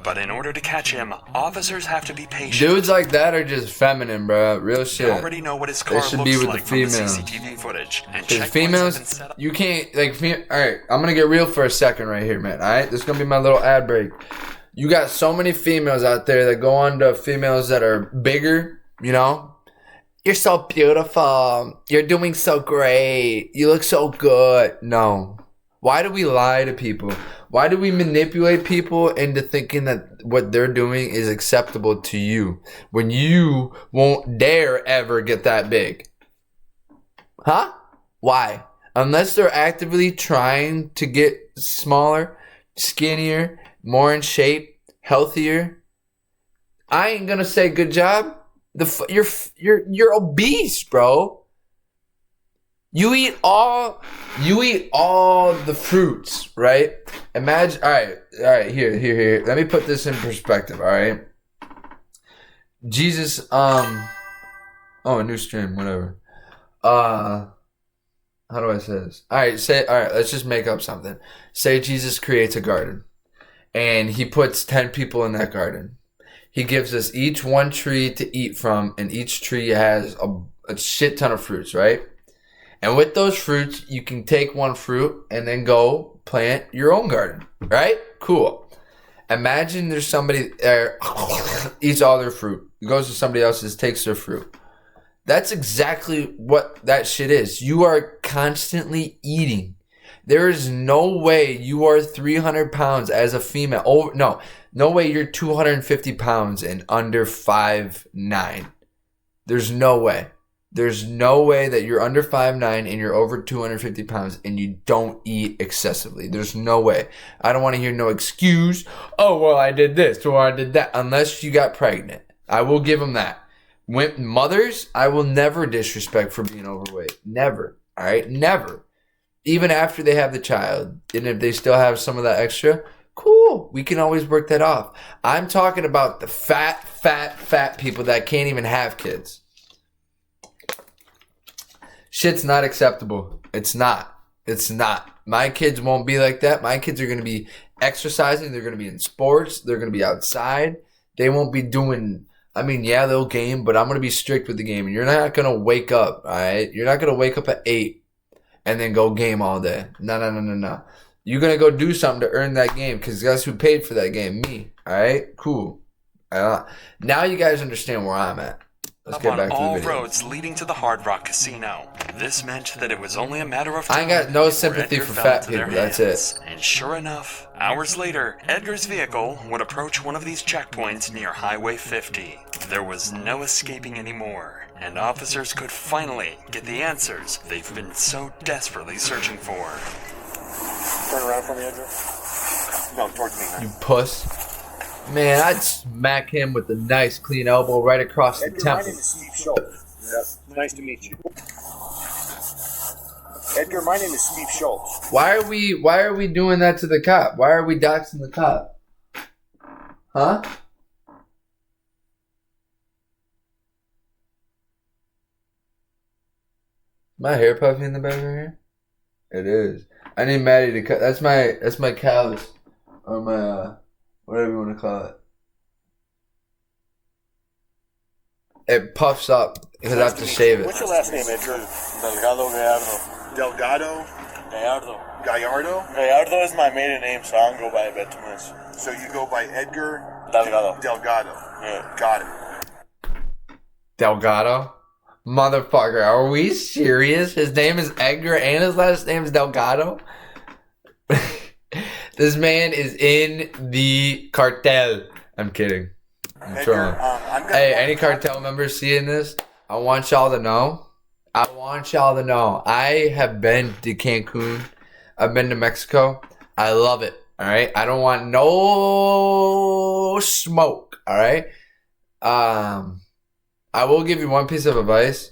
Speaker 2: But in order to catch him, officers have to be patient.
Speaker 1: Dudes like that are just feminine, bro. Real shit.
Speaker 2: They already know what his car looks like from the CCTV footage. And
Speaker 1: females, you can't, alright, I'm gonna get real for a second right here, man, alright? This is gonna be my little ad break. You got so many females out there that go on to females that are bigger, You're so beautiful. You're doing so great. You look so good. No. Why do we lie to people? Why do we manipulate people into thinking that what they're doing is acceptable to you when you won't dare ever get that big? Huh? Why? Unless they're actively trying to get smaller, skinnier, more in shape, healthier, I ain't gonna say good job. You're obese, bro. You eat all the fruits, right? Imagine, all right, here. Let me put this in perspective, all right? Jesus, a new stream, whatever. How do I say this? All right, let's just make up something. Say Jesus creates a garden, and he puts 10 people in that garden. He gives us each one tree to eat from, and each tree has a shit ton of fruits, right? And with those fruits, you can take one fruit and then go plant your own garden, right? Cool. Imagine there's somebody there, eats all their fruit, goes to somebody else's, takes their fruit. That's exactly what that shit is. You are constantly eating. There is no way you are 300 pounds as a female. No way you're 250 pounds and under 5'9". There's no way. There's no way that you're under 5'9" and you're over 250 pounds and you don't eat excessively. There's no way. I don't want to hear no excuse. Oh, well, I did this or I did that. Unless you got pregnant. I will give them that. Mothers, I will never disrespect for being overweight. Never. All right? Never. Even after they have the child. And if they still have some of that extra, cool. We can always work that off. I'm talking about the fat people that can't even have kids. Shit's not acceptable. It's not. My kids won't be like that. My kids are going to be exercising. They're going to be in sports. They're going to be outside. They won't be doing, they'll game, but I'm going to be strict with the game. And you're not going to wake up, all right? You're not going to wake up at 8 and then go game all day. No. You're going to go do something to earn that game because guess who paid for that game? Me, all right? Cool. Now you guys understand where I'm at. Let's get back to the video.
Speaker 2: All roads leading to the Hard Rock Casino. This meant that it was only a matter of time.
Speaker 1: I ain't got no sympathy for fat people. That's it.
Speaker 2: And sure enough, hours later, Edgar's vehicle would approach one of these checkpoints near Highway 50. There was no escaping anymore, and officers could finally get the answers they've been so desperately searching for.
Speaker 14: Turn around for me, Edgar. No, towards me, man.
Speaker 1: You puss. Man, I'd smack him with a nice clean elbow right across the temple.
Speaker 14: My name is Steve Schultz. Yep. Nice to meet you. Edgar, my name is Steve Schultz.
Speaker 1: Why are we doing that to the cop? Why are we doxing the cop? Huh? My hair puffy in the back right here? It is. I need Maddie to cut. That's my callus. Or my whatever you want to call it. it puffs up because I have to shave it.
Speaker 6: What's your last name, Edgar?
Speaker 3: Delgado Gallardo.
Speaker 6: Delgado?
Speaker 3: Gallardo.
Speaker 6: Gallardo?
Speaker 3: Gallardo is my maiden name, so I don't go by it too much.
Speaker 6: So you go by Edgar
Speaker 3: Delgado.
Speaker 6: Delgado.
Speaker 3: Yeah.
Speaker 6: Got it.
Speaker 1: Delgado? Motherfucker, are we serious? His name is Edgar and his last name is Delgado? This man is in the cartel. I'm kidding. I'm trolling. Hey, any cartel members seeing this? I want y'all to know. I have been to Cancun. I've been to Mexico. I love it. All right. I don't want no smoke. All right. I will give you one piece of advice.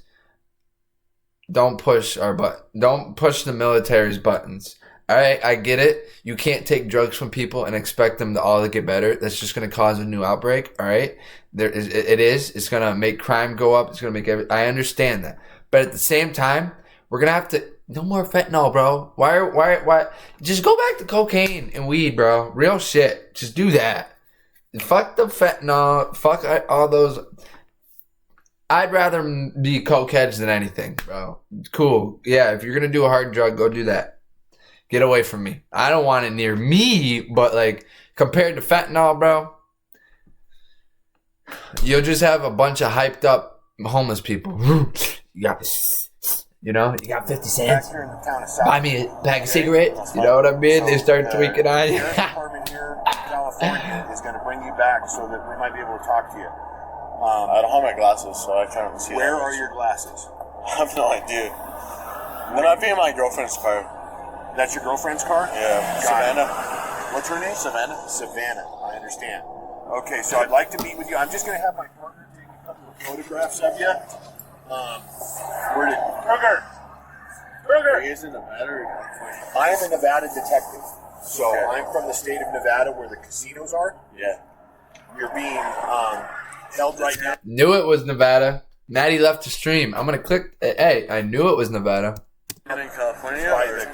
Speaker 1: Don't push the military's buttons. All right, I get it. You can't take drugs from people and expect them to all get better. That's just going to cause a new outbreak. All right, it's going to make crime go up. It's going to make I understand that, but at the same time, we're going to have to no more fentanyl, bro. Why? Just go back to cocaine and weed, bro. Real shit. Just do that. Fuck the fentanyl. Fuck all those. I'd rather be cokeheads than anything, bro. Cool. Yeah, if you're going to do a hard drug, go do that. Get away from me. I don't want it near me, but like compared to fentanyl, bro, you'll just have a bunch of hyped up homeless people. You got 50 cents. Buy me a pack of cigarettes. You know what I mean? They start tweaking on you.
Speaker 6: The department here in California is going to bring you back so that we might be able to talk to you.
Speaker 3: I don't have my glasses, so I can't see.
Speaker 6: Where are your glasses?
Speaker 3: I have no idea. They might be in my girlfriend's car.
Speaker 6: That's your girlfriend's car?
Speaker 3: Yeah. Savannah.
Speaker 6: What's her name?
Speaker 3: Savannah.
Speaker 6: Savannah. I understand. Okay, so I'd like to meet with you. I'm just going to have my partner take a couple of photographs of you. Where did... Kruger!
Speaker 3: He is in Nevada.
Speaker 6: I am a Nevada detective. So I'm from the state of Nevada where the casinos are.
Speaker 3: Yeah.
Speaker 6: You're being held right now.
Speaker 1: Knew it was Nevada. Maddie left the stream. I'm going to click. Hey, I knew it was Nevada.
Speaker 3: In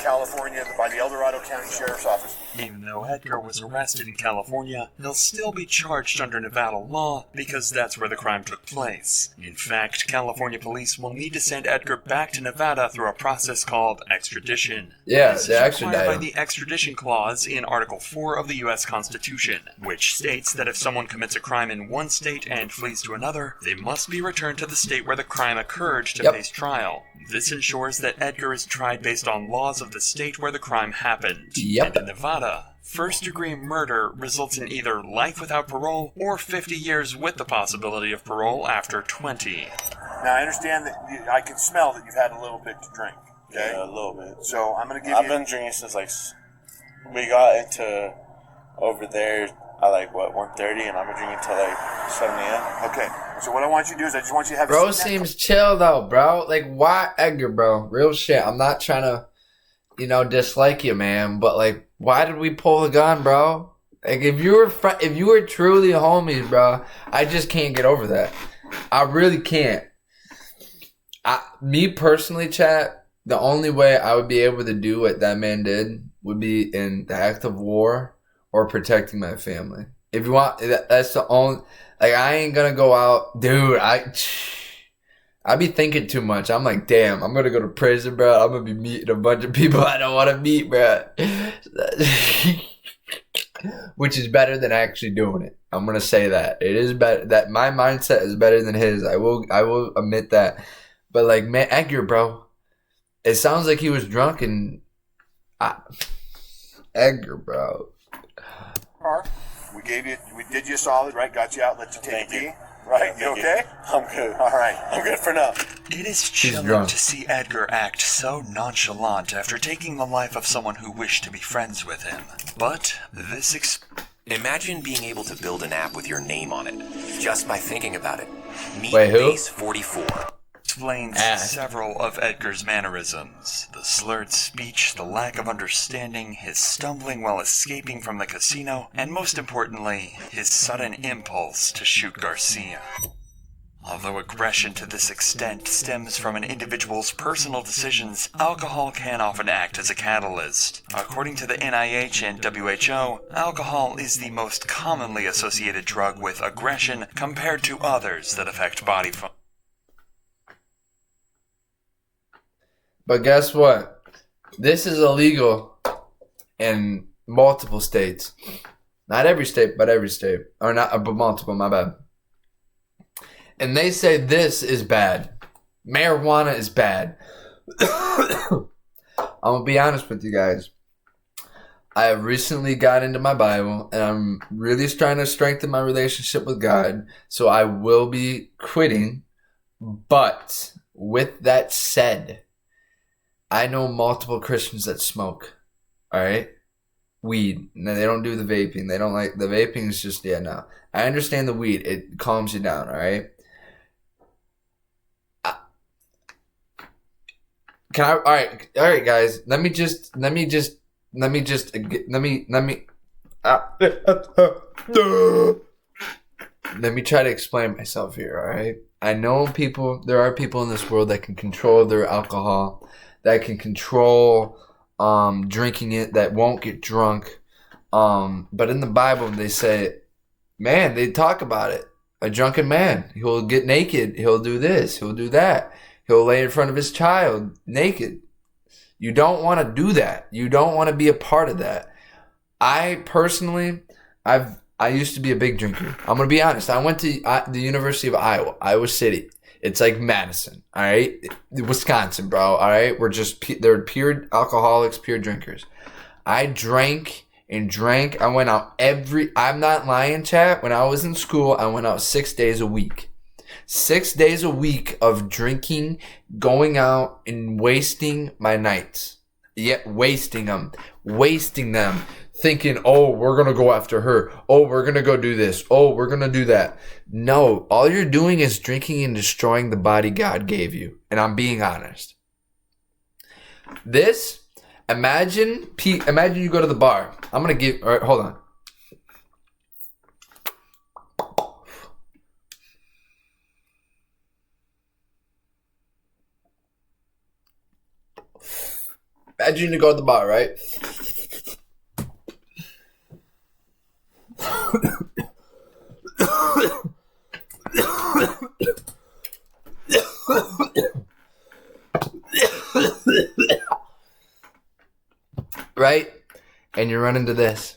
Speaker 3: California?
Speaker 6: By the El Dorado County Sheriff's Office.
Speaker 2: Even though Edgar was arrested in California, he'll still be charged under Nevada law because that's where the crime took place. In fact, California police will need to send Edgar back to Nevada through a process called extradition.
Speaker 1: Yeah,
Speaker 2: this
Speaker 1: they
Speaker 2: is required
Speaker 1: extradite
Speaker 2: by
Speaker 1: him.
Speaker 2: the extradition clause in Article 4 of the U.S. Constitution, which states that if someone commits a crime in one state and flees to another, they must be returned to the state where the crime occurred to face trial. This ensures that Edgar is tried based on laws of the state where the crime happened. And in Nevada, first-degree murder results in either life without parole or 50 years with the possibility of parole after 20.
Speaker 6: Now, I understand that I can smell that you've had a little bit to drink. Okay?
Speaker 3: Yeah, a little bit.
Speaker 6: So I'm going to give
Speaker 3: I've been drinking since we got into over there at 1:30, and I've been drinking till 7 a.m.
Speaker 6: Okay. So what I want you to do is I just want you to have
Speaker 1: Bro seems chill though, bro. Like, why Edgar, bro? Real shit. I'm not trying to, dislike you, man. But why did we pull the gun, bro? Like, if you were truly homies, bro, I just can't get over that. I really can't. Me personally, chat. The only way I would be able to do what that man did would be in the act of war or protecting my family. If you want, that's the only. I ain't gonna go out, dude. I be thinking too much. I'm like, damn, I'm gonna go to prison, bro. I'm gonna be meeting a bunch of people I don't want to meet, bro. Which is better than actually doing it. I'm gonna say that it is better. That my mindset is better than his. I will admit that. But man, Edgar, bro, it sounds like he was drunk and Edgar, bro.
Speaker 6: We did you a solid, right? Got you out, let you take a pee. Right? You okay?
Speaker 3: I'm good.
Speaker 6: All right.
Speaker 3: I'm good for now.
Speaker 2: It is chilling to see Edgar act so nonchalant after taking the life of someone who wished to be friends with him. But this
Speaker 20: Imagine being able to build an app with your name on it, just by thinking about it. Meet
Speaker 1: Wait, who?
Speaker 20: Base 44.
Speaker 2: Explains several of Edgar's mannerisms. The slurred speech, the lack of understanding, his stumbling while escaping from the casino, and most importantly, his sudden impulse to shoot Garcia. Although aggression to this extent stems from an individual's personal decisions, alcohol can often act as a catalyst. According to the NIH and WHO, alcohol is the most commonly associated drug with aggression compared to others that affect body function.
Speaker 1: But guess what? This is illegal in multiple states. Not every state, but every state. Or not, but multiple, my bad. And they say this is bad. Marijuana is bad. I'm going to be honest with you guys. I have recently got into my Bible, and I'm really trying to strengthen my relationship with God. So I will be quitting. But with that said, I know multiple Christians that smoke. All right? Weed. No, they don't do the vaping. They don't like the vaping. Is just, yeah, no. I understand the weed. It calms you down. All right? All right, guys. Let me try to explain myself here, all right? I know there are people in this world that can control their alcohol, that can control drinking it, that won't get drunk. But in the Bible, they say, man, they talk about it. A drunken man, he'll get naked, he'll do this, he'll do that. He'll lay in front of his child naked. You don't want to do that. You don't want to be a part of that. I personally, I used to be a big drinker. I'm going to be honest. I went to the University of Iowa City. It's like Madison, all right? Wisconsin, bro, all right? They're pure alcoholics, pure drinkers. I drank and drank. I went out I'm not lying, chat. When I was in school, I went out 6 days a week. 6 days a week of drinking, going out and wasting my nights. Yet wasting them. Thinking, oh, we're going to go after her. Oh, we're going to go do this. Oh, we're going to do that. No, all you're doing is drinking and destroying the body God gave you. And I'm being honest. Imagine you go to the bar. All right, hold on. Imagine you go to the bar, right? Right? And you run into this.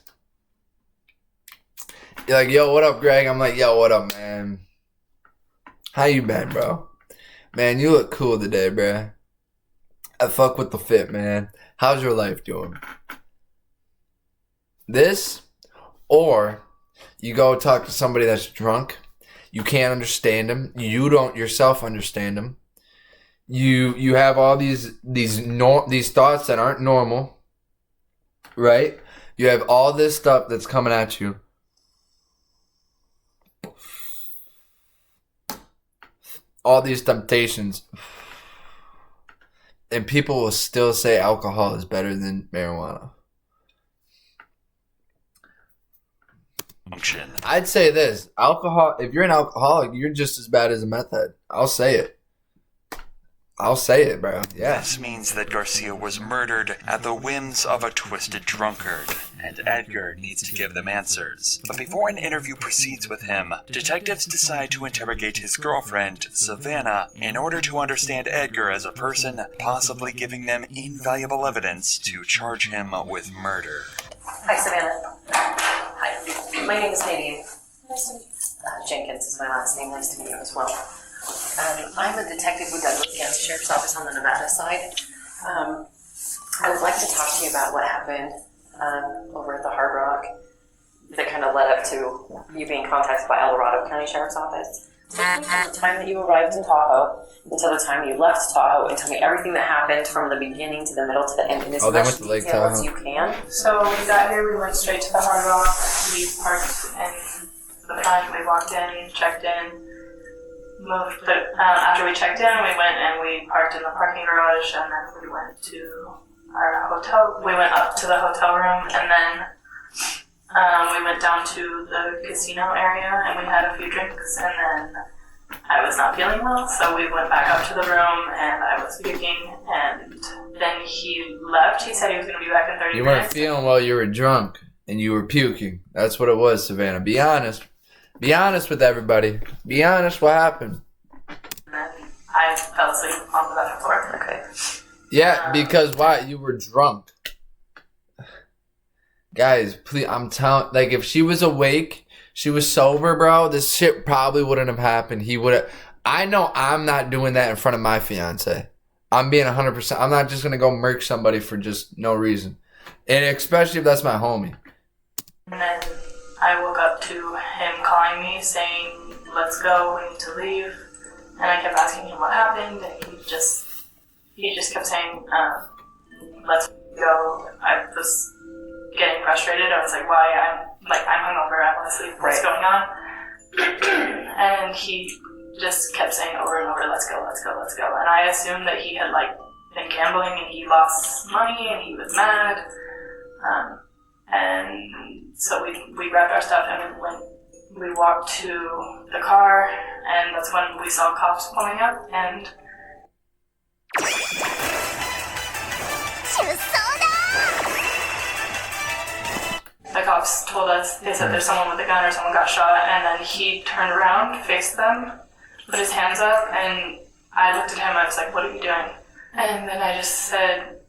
Speaker 1: You're like, yo, what up, Greg? I'm like, yo, what up, man? How you been, bro? Man, you look cool today, bro. I fuck with the fit, man. How's your life doing? This, or you go talk to somebody that's drunk. You can't understand them. You don't yourself understand them. You have all these thoughts that aren't normal, right? You have all this stuff that's coming at you. All these temptations. And people will still say alcohol is better than marijuana. I'd say this. Alcohol, if you're an alcoholic, you're just as bad as a meth head. I'll say it. Bro. Yeah.
Speaker 2: This means that Garcia was murdered at the whims of a twisted drunkard, and Edgar needs to give them answers. But before an interview proceeds with him, detectives decide to interrogate his girlfriend, Savannah, in order to understand Edgar as a person, possibly giving them invaluable evidence to charge him with murder.
Speaker 18: Hi, Savannah. Hi. My name is Nadine. Nice to meet you. Jenkins is my last name. Nice to meet you as well. I'm a detective with Douglas County Sheriff's Office on the Nevada side. I would like to talk to you about what happened over at the Hard Rock that kind of led up to you being contacted by El Dorado County Sheriff's Office. From the time that you arrived in Tahoe until the time you left Tahoe, and tell me everything that happened from the beginning to the middle to the end in as much detail as you can.
Speaker 4: So when we got here, we went straight to the Hard Rock. We parked in the front. We walked in, checked in. After we checked in, we went and we parked in the parking garage, and then we went to our hotel. We went up to the hotel room, and then we went down to the casino area, and we had a few drinks, and then I was not feeling well, so we went back up to the room and I was puking, and then he left. He said he was going to be back in 30
Speaker 1: You
Speaker 4: minutes.
Speaker 1: weren't feeling well, you were drunk, and you were puking. That's what it was, Savannah. Be honest. Be honest with everybody. Be honest what happened.
Speaker 4: And then I fell asleep on the bathroom floor. Okay.
Speaker 1: Yeah, because why? You were drunk. Guys, please, I'm telling, like, if she was awake, she was sober, bro, this shit probably wouldn't have happened. He would have, I know I'm not doing that in front of my fiance. I'm being 100%, I'm not just going to go murk somebody for just no reason. And especially if that's my homie.
Speaker 4: And then I woke up to him calling me saying, let's go, we need to leave. And I kept asking him what happened, and he just kept saying, let's go. I was getting frustrated. I was like, why? I'm hungover, I want to sleep. What's going on? And he just kept saying over and over, let's go, let's go, let's go. And I assumed that he had been gambling and he lost money and he was mad. And so we grabbed our stuff and we walked to the car, and that's when we saw cops pulling up, and the cops told us, they said there's someone with a gun or someone got shot, and then he turned around, faced them, put his hands up, and I looked at him, I was like, what are you doing? And then I just said,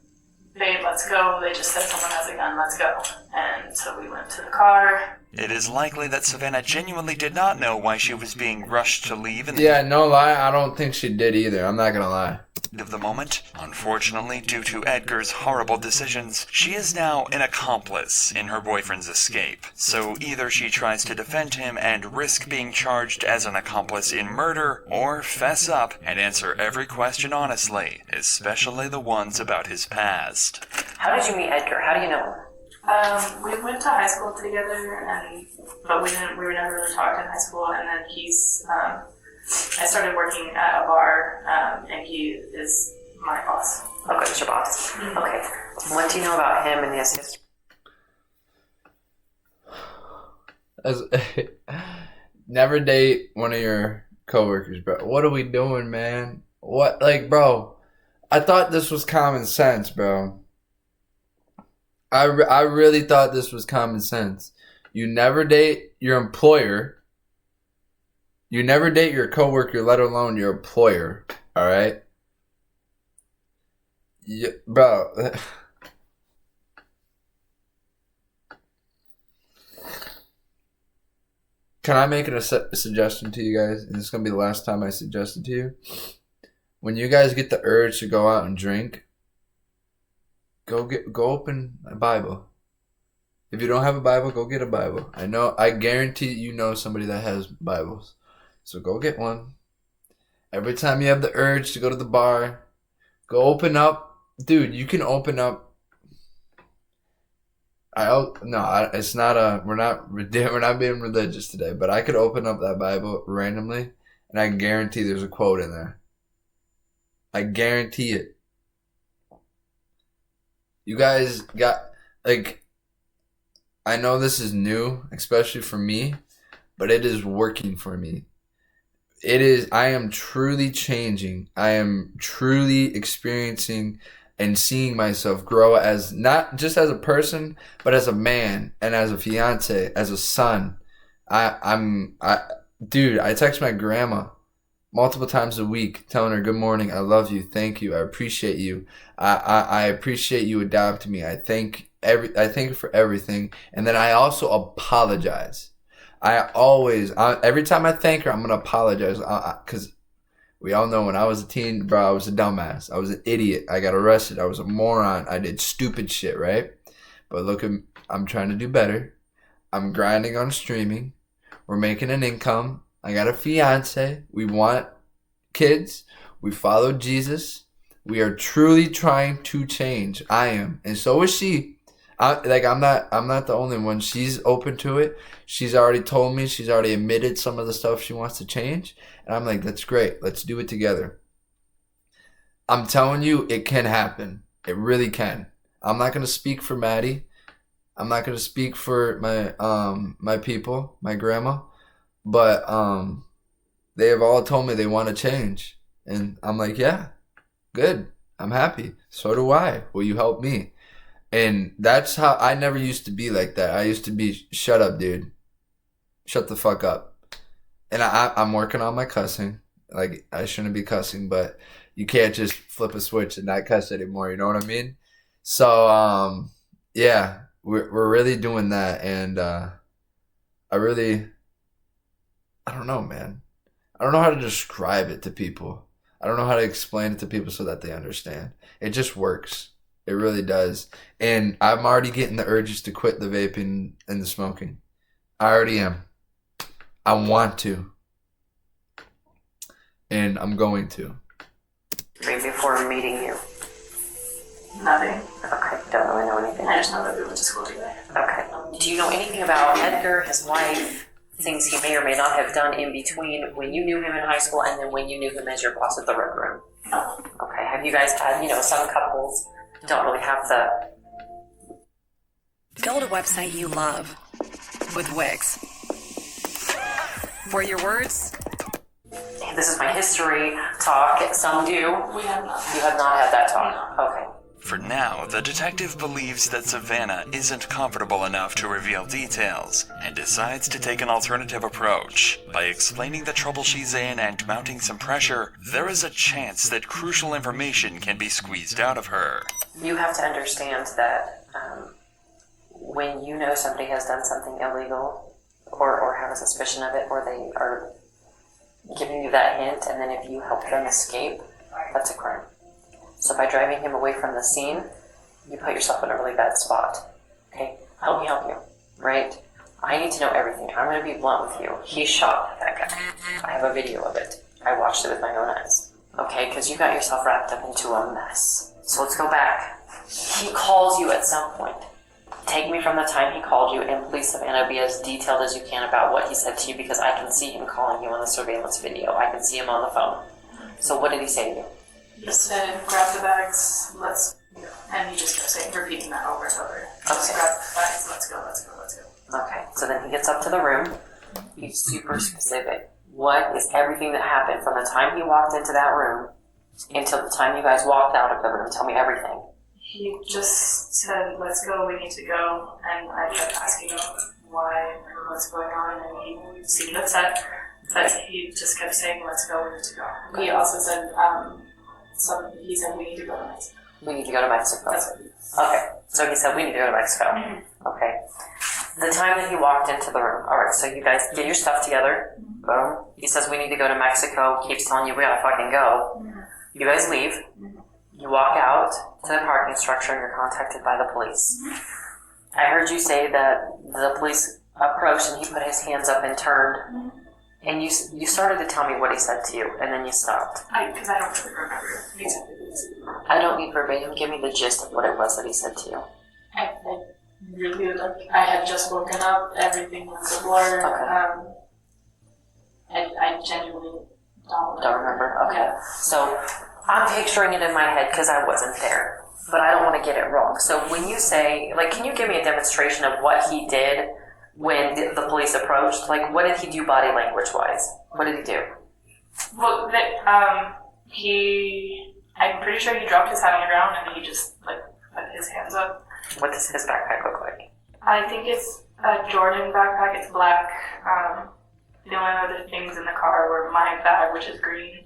Speaker 4: babe, let's go. They just said someone has a gun, let's go. And so we went to the car.
Speaker 2: It is likely that Savannah genuinely did not know why she was being rushed to leave in the
Speaker 1: Yeah, no lie, I don't think she did either. I'm not gonna lie.
Speaker 2: heat of the moment. Unfortunately, due to Edgar's horrible decisions, she is now an accomplice in her boyfriend's escape. So either she tries to defend him and risk being charged as an accomplice in murder, or fess up and answer every question honestly, especially the ones about his past.
Speaker 18: How did you meet Edgar? How do you know him?
Speaker 4: We went to high school together, but we were never really talking in high school. And then I started working at a bar, and he is my boss.
Speaker 18: Okay, he's your boss. Mm-hmm. Okay. What do you know about him and his history?
Speaker 1: Never date one of your coworkers, bro. What are we doing, man? What, bro? I thought this was common sense, bro. I really thought this was common sense. You never date your employer. You never date your coworker, let alone your employer. All right, yeah, bro. Can I make a suggestion to you guys? And this is gonna be the last time I suggest it to you. When you guys get the urge to go out and drink, go open a Bible. If you don't have a Bible, go get a Bible. I guarantee you know somebody that has Bibles. So go get one. Every time you have the urge to go to the bar, go open up. Dude, you can open up. It's not we're not being religious today, but I could open up that Bible randomly and I guarantee there's a quote in there. I guarantee it. You guys got, I know this is new, especially for me, but it is working for me. I am truly changing. I am truly experiencing and seeing myself grow as, not just as a person, but as a man and as a fiance, as a son. Dude, I text my grandma multiple times a week, telling her, good morning, I love you, thank you, I appreciate you. I appreciate you adopting me. I thank you for everything. And then I also apologize. Every time I thank her, I'm going to apologize. Because we all know when I was a teen, bro, I was a dumbass. I was an idiot. I got arrested. I was a moron. I did stupid shit, right? But look, I'm trying to do better. I'm grinding on streaming. We're making an income. I got a fiance. We want kids. We follow Jesus. We are truly trying to change. I am. And so is she. I'm not the only one. She's open to it. She's already told me. She's already admitted some of the stuff she wants to change. And I'm like, that's great. Let's do it together. I'm telling you, it can happen. It really can. I'm not going to speak for Maddie. I'm not going to speak for my people, my grandma. But they have all told me they want to change. And I'm like, yeah, good. I'm happy. So do I. Will you help me? And that's how I never used to be like that. I used to be, shut up, dude. Shut the fuck up. And I'm working on my cussing. Like, I shouldn't be cussing, but you can't just flip a switch and not cuss anymore. You know what I mean? So, yeah, we're really doing that. And I don't know, man. I don't know how to describe it to people. I don't know how to explain it to people so that they understand. It just works. It really does. And I'm already getting the urges to quit the vaping and the smoking. I already am. I want to. And I'm going to.
Speaker 18: Right before meeting you.
Speaker 4: Nothing.
Speaker 18: Okay, don't really know anything.
Speaker 4: I just know that we went to school together.
Speaker 18: Okay. Do you know anything about Edgar, his wife, things he may or may not have done in between when you knew him in high school and then when you knew him as your boss at the Red Room?
Speaker 4: No.
Speaker 18: Okay. Have you guys had, some couples don't really have the...
Speaker 21: Build a website you love with Wix. For your words...
Speaker 18: This is my history talk. Some do.
Speaker 4: We have not.
Speaker 18: You have not had that talk?
Speaker 4: No.
Speaker 18: Okay.
Speaker 2: For now, the detective believes that Savannah isn't comfortable enough to reveal details and decides to take an alternative approach. By explaining the trouble she's in and mounting some pressure, there is a chance that crucial information can be squeezed out of her.
Speaker 18: You have to understand that when you know somebody has done something illegal or have a suspicion of it, or they are giving you that hint, and then if you help them escape, that's a crime. So by driving him away from the scene, you put yourself in a really bad spot. Okay? Help you, right? I need to know everything. I'm going to be blunt with you. He shot that guy. I have a video of it. I watched it with my own eyes. Okay? Because you got yourself wrapped up into a mess. So let's go back. He calls you at some point. Take me from the time he called you, and please, Savannah, be as detailed as you can about what he said to you, because I can see him calling you on the surveillance video. I can see him on the phone. So what did he say to you?
Speaker 4: He said, grab the bags, let's go. And he just kept saying, repeating that over and over. Just grab the bags, let's go, let's go, let's go.
Speaker 18: Okay, so then he gets up to the room. He's super specific. What is everything that happened from the time he walked into that room until the time you guys walked out of the room? Tell me everything.
Speaker 4: He just said, let's go, we need to go. And I kept asking him why or what's going on, and he seemed upset. But he just kept saying, let's go, we need to go. He also said, he said, we need to go to Mexico.
Speaker 18: We need to go to Mexico.
Speaker 4: That's what he said.
Speaker 18: Okay, so he said, we need to go to Mexico.
Speaker 4: Mm-hmm.
Speaker 18: Okay. The time that he walked into the room, alright, so you guys get your stuff together. Boom. He says, we need to go to Mexico. Keeps telling you, we gotta fucking go.
Speaker 4: Mm-hmm.
Speaker 18: You guys leave. You walk out to the parking structure and you're contacted by the police. I heard you say that the police approached and he put his hands up and turned. And you started to tell me what he said to you, and then you stopped.
Speaker 4: Because I don't really remember exactly what he said.
Speaker 18: I don't need verbatim. Give me the gist of what it was that he said to you.
Speaker 4: I really, I had just woken up. Everything was a blur.
Speaker 18: Okay.
Speaker 4: I genuinely don't
Speaker 18: remember? Okay. So I'm picturing it in my head because I wasn't there, but I don't want to get it wrong. So when you say, can you give me a demonstration of what he did when the police approached? What did he do body language-wise? What did he do?
Speaker 4: Well, I'm pretty sure he dropped his hat on the ground and he just, put his hands up.
Speaker 18: What does his backpack look like?
Speaker 4: I think it's a Jordan backpack. It's black. The only other things in the car were my bag, which is green,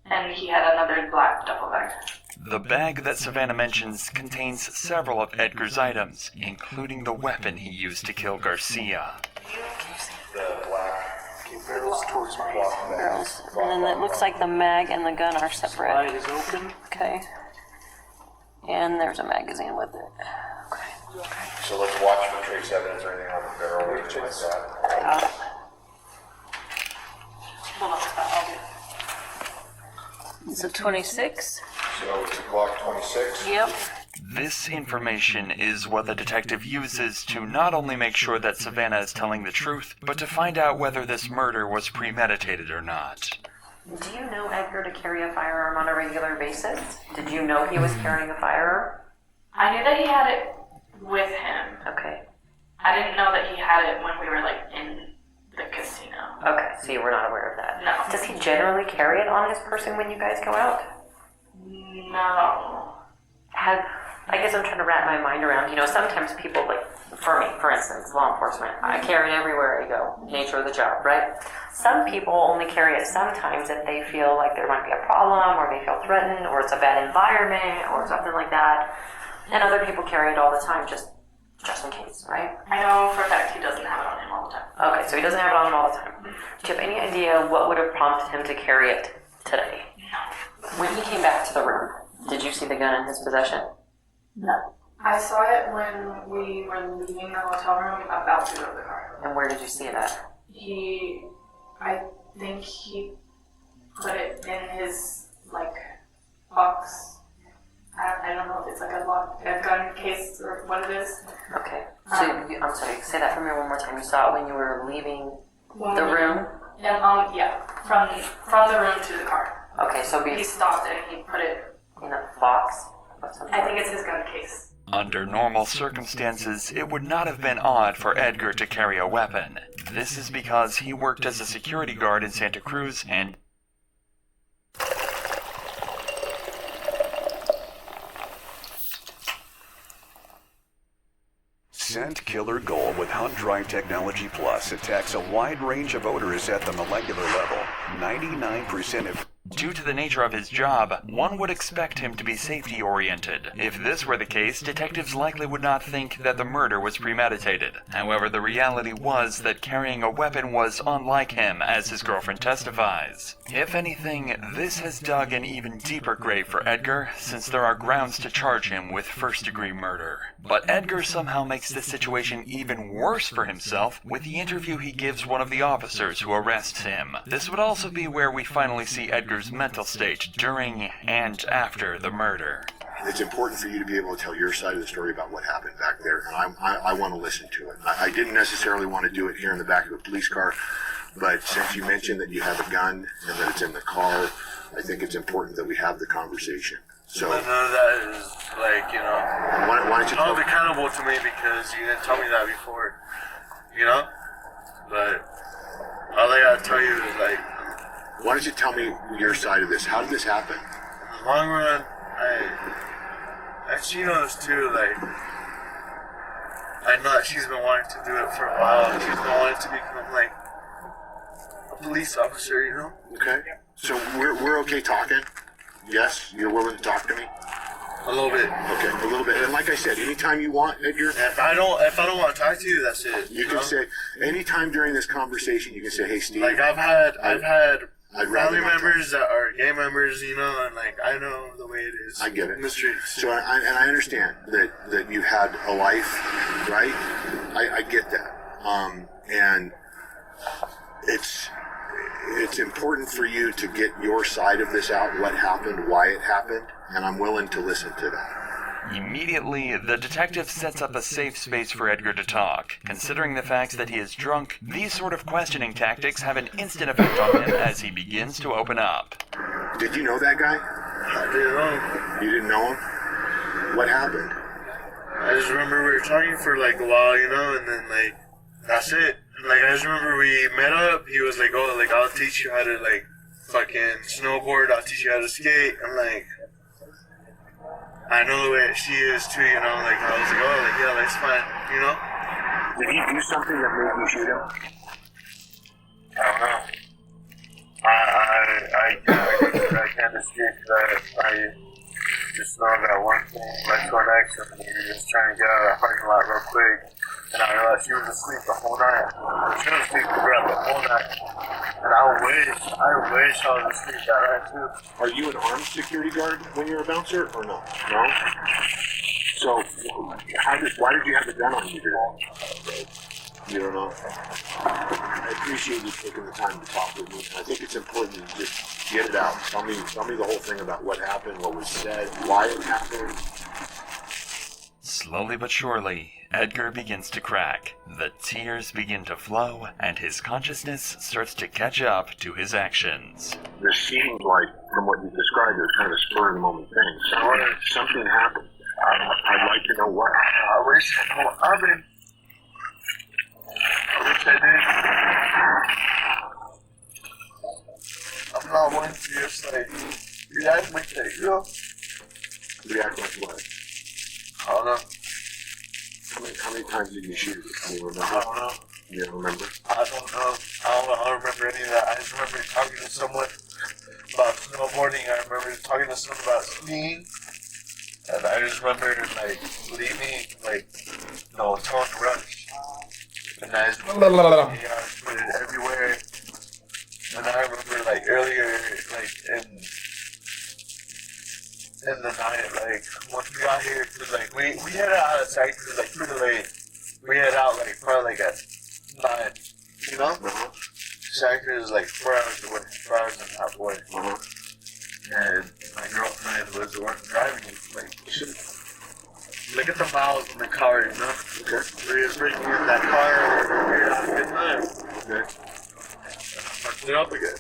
Speaker 4: and he had another black duffel bag.
Speaker 2: The bag that Savannah mentions contains several of Edgar's items, including the weapon he used to kill Garcia.
Speaker 19: The black barrels towards my
Speaker 18: barrels. And then it looks like the mag and the gun are separate.
Speaker 15: Slide is open.
Speaker 18: Okay. And there's a magazine with it. Okay.
Speaker 6: So let's watch for trace evidence or anything on the barrel or anything like that.
Speaker 4: Hold on, I'll do it.
Speaker 18: It's a 26.
Speaker 6: So it's a Glock 26?
Speaker 18: Yep.
Speaker 2: This information is what the detective uses to not only make sure that Savannah is telling the truth, but to find out whether this murder was premeditated or not.
Speaker 18: Do you know Edgar to carry a firearm on a regular basis? Did you know he was carrying a firearm?
Speaker 4: I knew that he had it with him.
Speaker 18: Okay.
Speaker 4: I didn't know that he had it when we were in the casino.
Speaker 18: Okay, so you were not aware of that.
Speaker 4: No.
Speaker 18: Does he generally carry it on his person when you guys go out?
Speaker 4: No.
Speaker 18: I guess I'm trying to wrap my mind around, sometimes people, like, for me, for instance, law enforcement, I carry it everywhere I go, nature of the job, right? Some people only carry it sometimes if they feel like there might be a problem, or they feel threatened, or it's a bad environment, or something like that. And other people carry it all the time, just in case, right?
Speaker 4: I know for a fact he doesn't have it on him all the time.
Speaker 18: Okay, so he doesn't have it on him all the time. Do you have any idea what would have prompted him to carry it today?
Speaker 4: No.
Speaker 18: When he came back to the room, did you see the gun in his possession?
Speaker 4: No. I saw it when we were leaving the hotel room about to go to the car.
Speaker 18: And where did you see it at?
Speaker 4: I think he put it in his, box. I don't know if it's a gun case or what it is.
Speaker 18: Okay. So, I'm sorry, say that for me one more time. You saw it when you were leaving the room?
Speaker 4: And, yeah, from the room to the car.
Speaker 18: Okay, so
Speaker 4: he stopped it and he put it
Speaker 18: in a box?
Speaker 4: I think it's his gun case.
Speaker 2: Under normal circumstances, it would not have been odd for Edgar to carry a weapon. This is because he worked as a security guard in Santa Cruz and
Speaker 5: Scent Killer Gold with Hunt Dry Technology Plus attacks a wide range of odors at the molecular level. 99% of...
Speaker 2: Due to the nature of his job, one would expect him to be safety-oriented. If this were the case, detectives likely would not think that the murder was premeditated. However, the reality was that carrying a weapon was unlike him, as his girlfriend testifies. If anything, this has dug an even deeper grave for Edgar, since there are grounds to charge him with first-degree murder. But Edgar somehow makes this situation even worse for himself with the interview he gives one of the officers who arrests him. This would also be where we finally see Edgar's mental state during and after the murder.
Speaker 16: It's important for you to be able to tell your side of the story about what happened back there, and I want to listen to it. I didn't necessarily want to do it here in the back of a police car, but since you mentioned that you have a gun and that it's in the car, I think it's important that we have the conversation. So
Speaker 22: but none of that is
Speaker 16: why don't you
Speaker 22: hold accountable to me because you didn't tell me that before, But all I gotta tell you is
Speaker 16: why don't you tell me your side of this? How did this happen?
Speaker 22: In the long run, she knows too, I know that she's been wanting to do it for a while. She's been wanting to become, a police officer,
Speaker 16: Okay. So we're okay talking? Yes? You're willing to talk to me?
Speaker 22: A little bit.
Speaker 16: Okay, a little bit. And like I said, anytime you want, Edgar.
Speaker 22: If I don't want to talk to you, that's it.
Speaker 16: You can say, anytime during this conversation, you can say, hey, Steve.
Speaker 22: I've had family members that are gay members, and I know the way it is.
Speaker 16: I get it.
Speaker 22: In the streets.
Speaker 16: So, I understand that you had a life, right? I get that. And it's important for you to get your side of this out, what happened, why it happened, and I'm willing to listen to that.
Speaker 2: Immediately, the detective sets up a safe space for Edgar to talk. Considering the fact that he is drunk, these sort of questioning tactics have an instant effect on him as he begins to open up.
Speaker 16: Did you know that guy?
Speaker 22: I didn't know him.
Speaker 16: You didn't know him? What happened?
Speaker 22: I just remember we were talking for a while, and then that's it. I just remember we met up. He was like, "Oh, I'll teach you how to fucking snowboard. I'll teach you how to skate." I'm I know the way she is too, I was like, "Oh, yeah, that's fine,"
Speaker 16: Did he do something that made you shoot him?
Speaker 22: I don't know. I can't dispute that. I just know that one thing led to an accident. We were just trying to get out of that parking lot real quick. And I realized she was asleep the whole night. She was asleep throughout the whole night. And I wish I was asleep that night too.
Speaker 16: Are you an armed security guard when you're a bouncer or no? No? So, why did you have the gun on you today? You don't know? I appreciate you taking the time to talk with me. I think it's important to just get it out. Tell me the whole thing about what happened, what was said, why it happened.
Speaker 2: Slowly but surely, Edgar begins to crack. The tears begin to flow, and his consciousness starts to catch up to his actions.
Speaker 16: This seems like, from what you described, it was kind of a spur-of-the-moment thing. Something happened. I'd like to know what.
Speaker 22: I wish I did. not wanting to just like react like that, you know?
Speaker 7: React like what?
Speaker 22: I don't know.
Speaker 7: How many times did you shoot? Can you remember?
Speaker 22: I don't know.
Speaker 7: You don't remember?
Speaker 22: I don't know. I don't remember any of that. I just remember talking to someone about snowboarding. I remember talking to someone about skiing. And I just remember, like, leaving, like, telling to rush. And I just put it everywhere. And I remember, like, earlier, like, in the night, like, once we got here, cause, like, we headed out of sight, cause, like, pretty late. We headed out, like, probably, like, at 9, you know? Sacred is, like, 4 hours away, 4 hours and a half away. And my girlfriend was the one driving it. Like, look at the miles in the car, you know? Okay. We was breaking in that car, we were having a good time. Okay. Fucked it up again.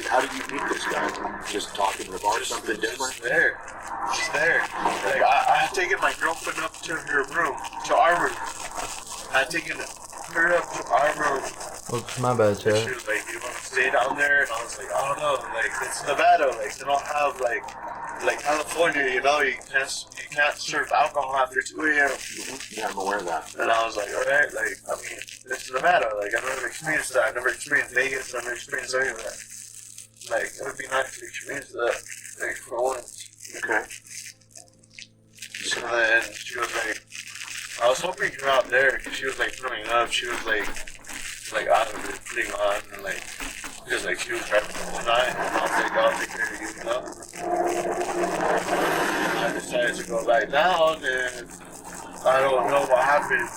Speaker 7: How did you meet this guy? Just talking about something different?
Speaker 22: Just there. Just there. Like, I had taken my girlfriend up to her room, to our room. I had taken her up to our room.
Speaker 1: Oops, my bad,
Speaker 22: She
Speaker 1: Chad.
Speaker 22: was like, you want to stay down there? And I was like, I don't know. Like, it's Nevada. Like, they don't have, like California, you know, you can't serve alcohol after 2 a.m.
Speaker 7: Yeah, I'm aware of that.
Speaker 22: And I was like, alright, like, I mean, it's Nevada. Like, I've never experienced that. I've never experienced Vegas. I've never experienced any of that. Like, it would be nice to experience that, like, for once.
Speaker 7: Okay.
Speaker 22: So then she was like, I was hoping you're out there, because she was, like, throwing up. She was, like out of it, putting on, and, like, because, like, she was driving the whole night, and I'll take care of you, you know? And I decided to go back down, and I don't know what happened.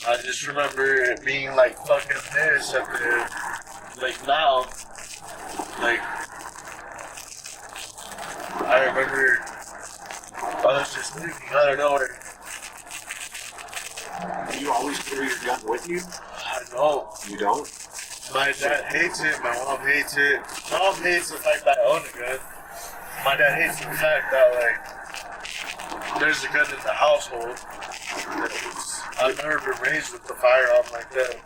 Speaker 22: I just remember it being, like, fucking pissed at the, like, now, like, I remember I was just leaving out of nowhere.
Speaker 7: Do you always carry your gun with you?
Speaker 22: I don't.
Speaker 7: You don't?
Speaker 22: My dad hates it, my mom hates it. My mom hates the fact that I own a gun. My dad hates the fact that, like, there's a gun in the household. I've never been raised with the firearm like that.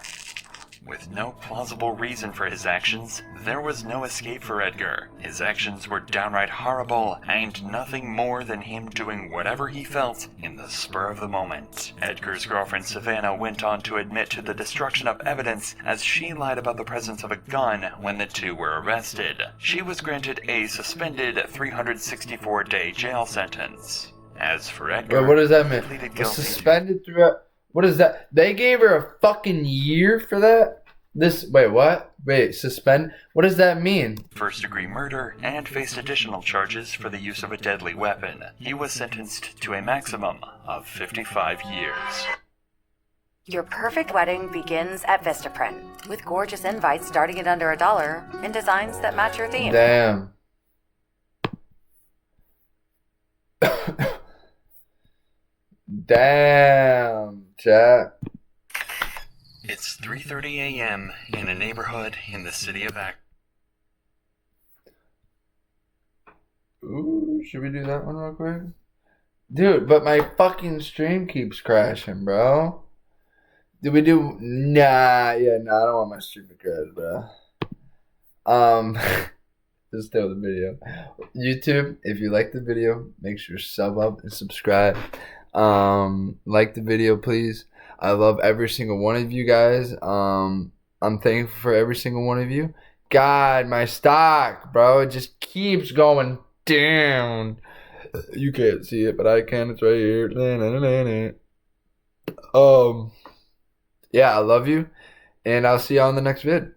Speaker 2: With no plausible reason for his actions, there was no escape for Edgar. His actions were downright horrible, and nothing more than him doing whatever he felt in the spur of the moment. Edgar's girlfriend Savannah went on to admit to the destruction of evidence, as she lied about the presence of a gun when the two were arrested. She was granted a suspended 364-day jail sentence. As for Edgar,
Speaker 1: Wait, what does that mean?
Speaker 2: he pleaded guilty.
Speaker 1: Suspended throughout. What is that? They gave her a fucking year for that? Wait, what? Wait, suspend? What does that mean?
Speaker 2: First-degree murder and faced additional charges for the use of a deadly weapon. He was sentenced to a maximum of 55 years.
Speaker 21: Your perfect wedding begins at Vistaprint, with gorgeous invites starting at under $1 and designs that match your theme.
Speaker 1: Damn. Damn, chat.
Speaker 2: It's 3:30 a.m. in a neighborhood in the city of
Speaker 1: Ooh, should we do that one real quick? Dude, but my fucking stream keeps crashing, bro. Did we do... Nah, I don't want my stream to crash, bro. Just tell the video. YouTube, if you like the video, make sure to sub up and subscribe. Like the video, please. I love every single one of you guys. I'm thankful for every single one of you. God, my stock, bro, it just keeps going down. You can't see it, but I can. It's right here. Yeah, I love you, and I'll see you on the next vid.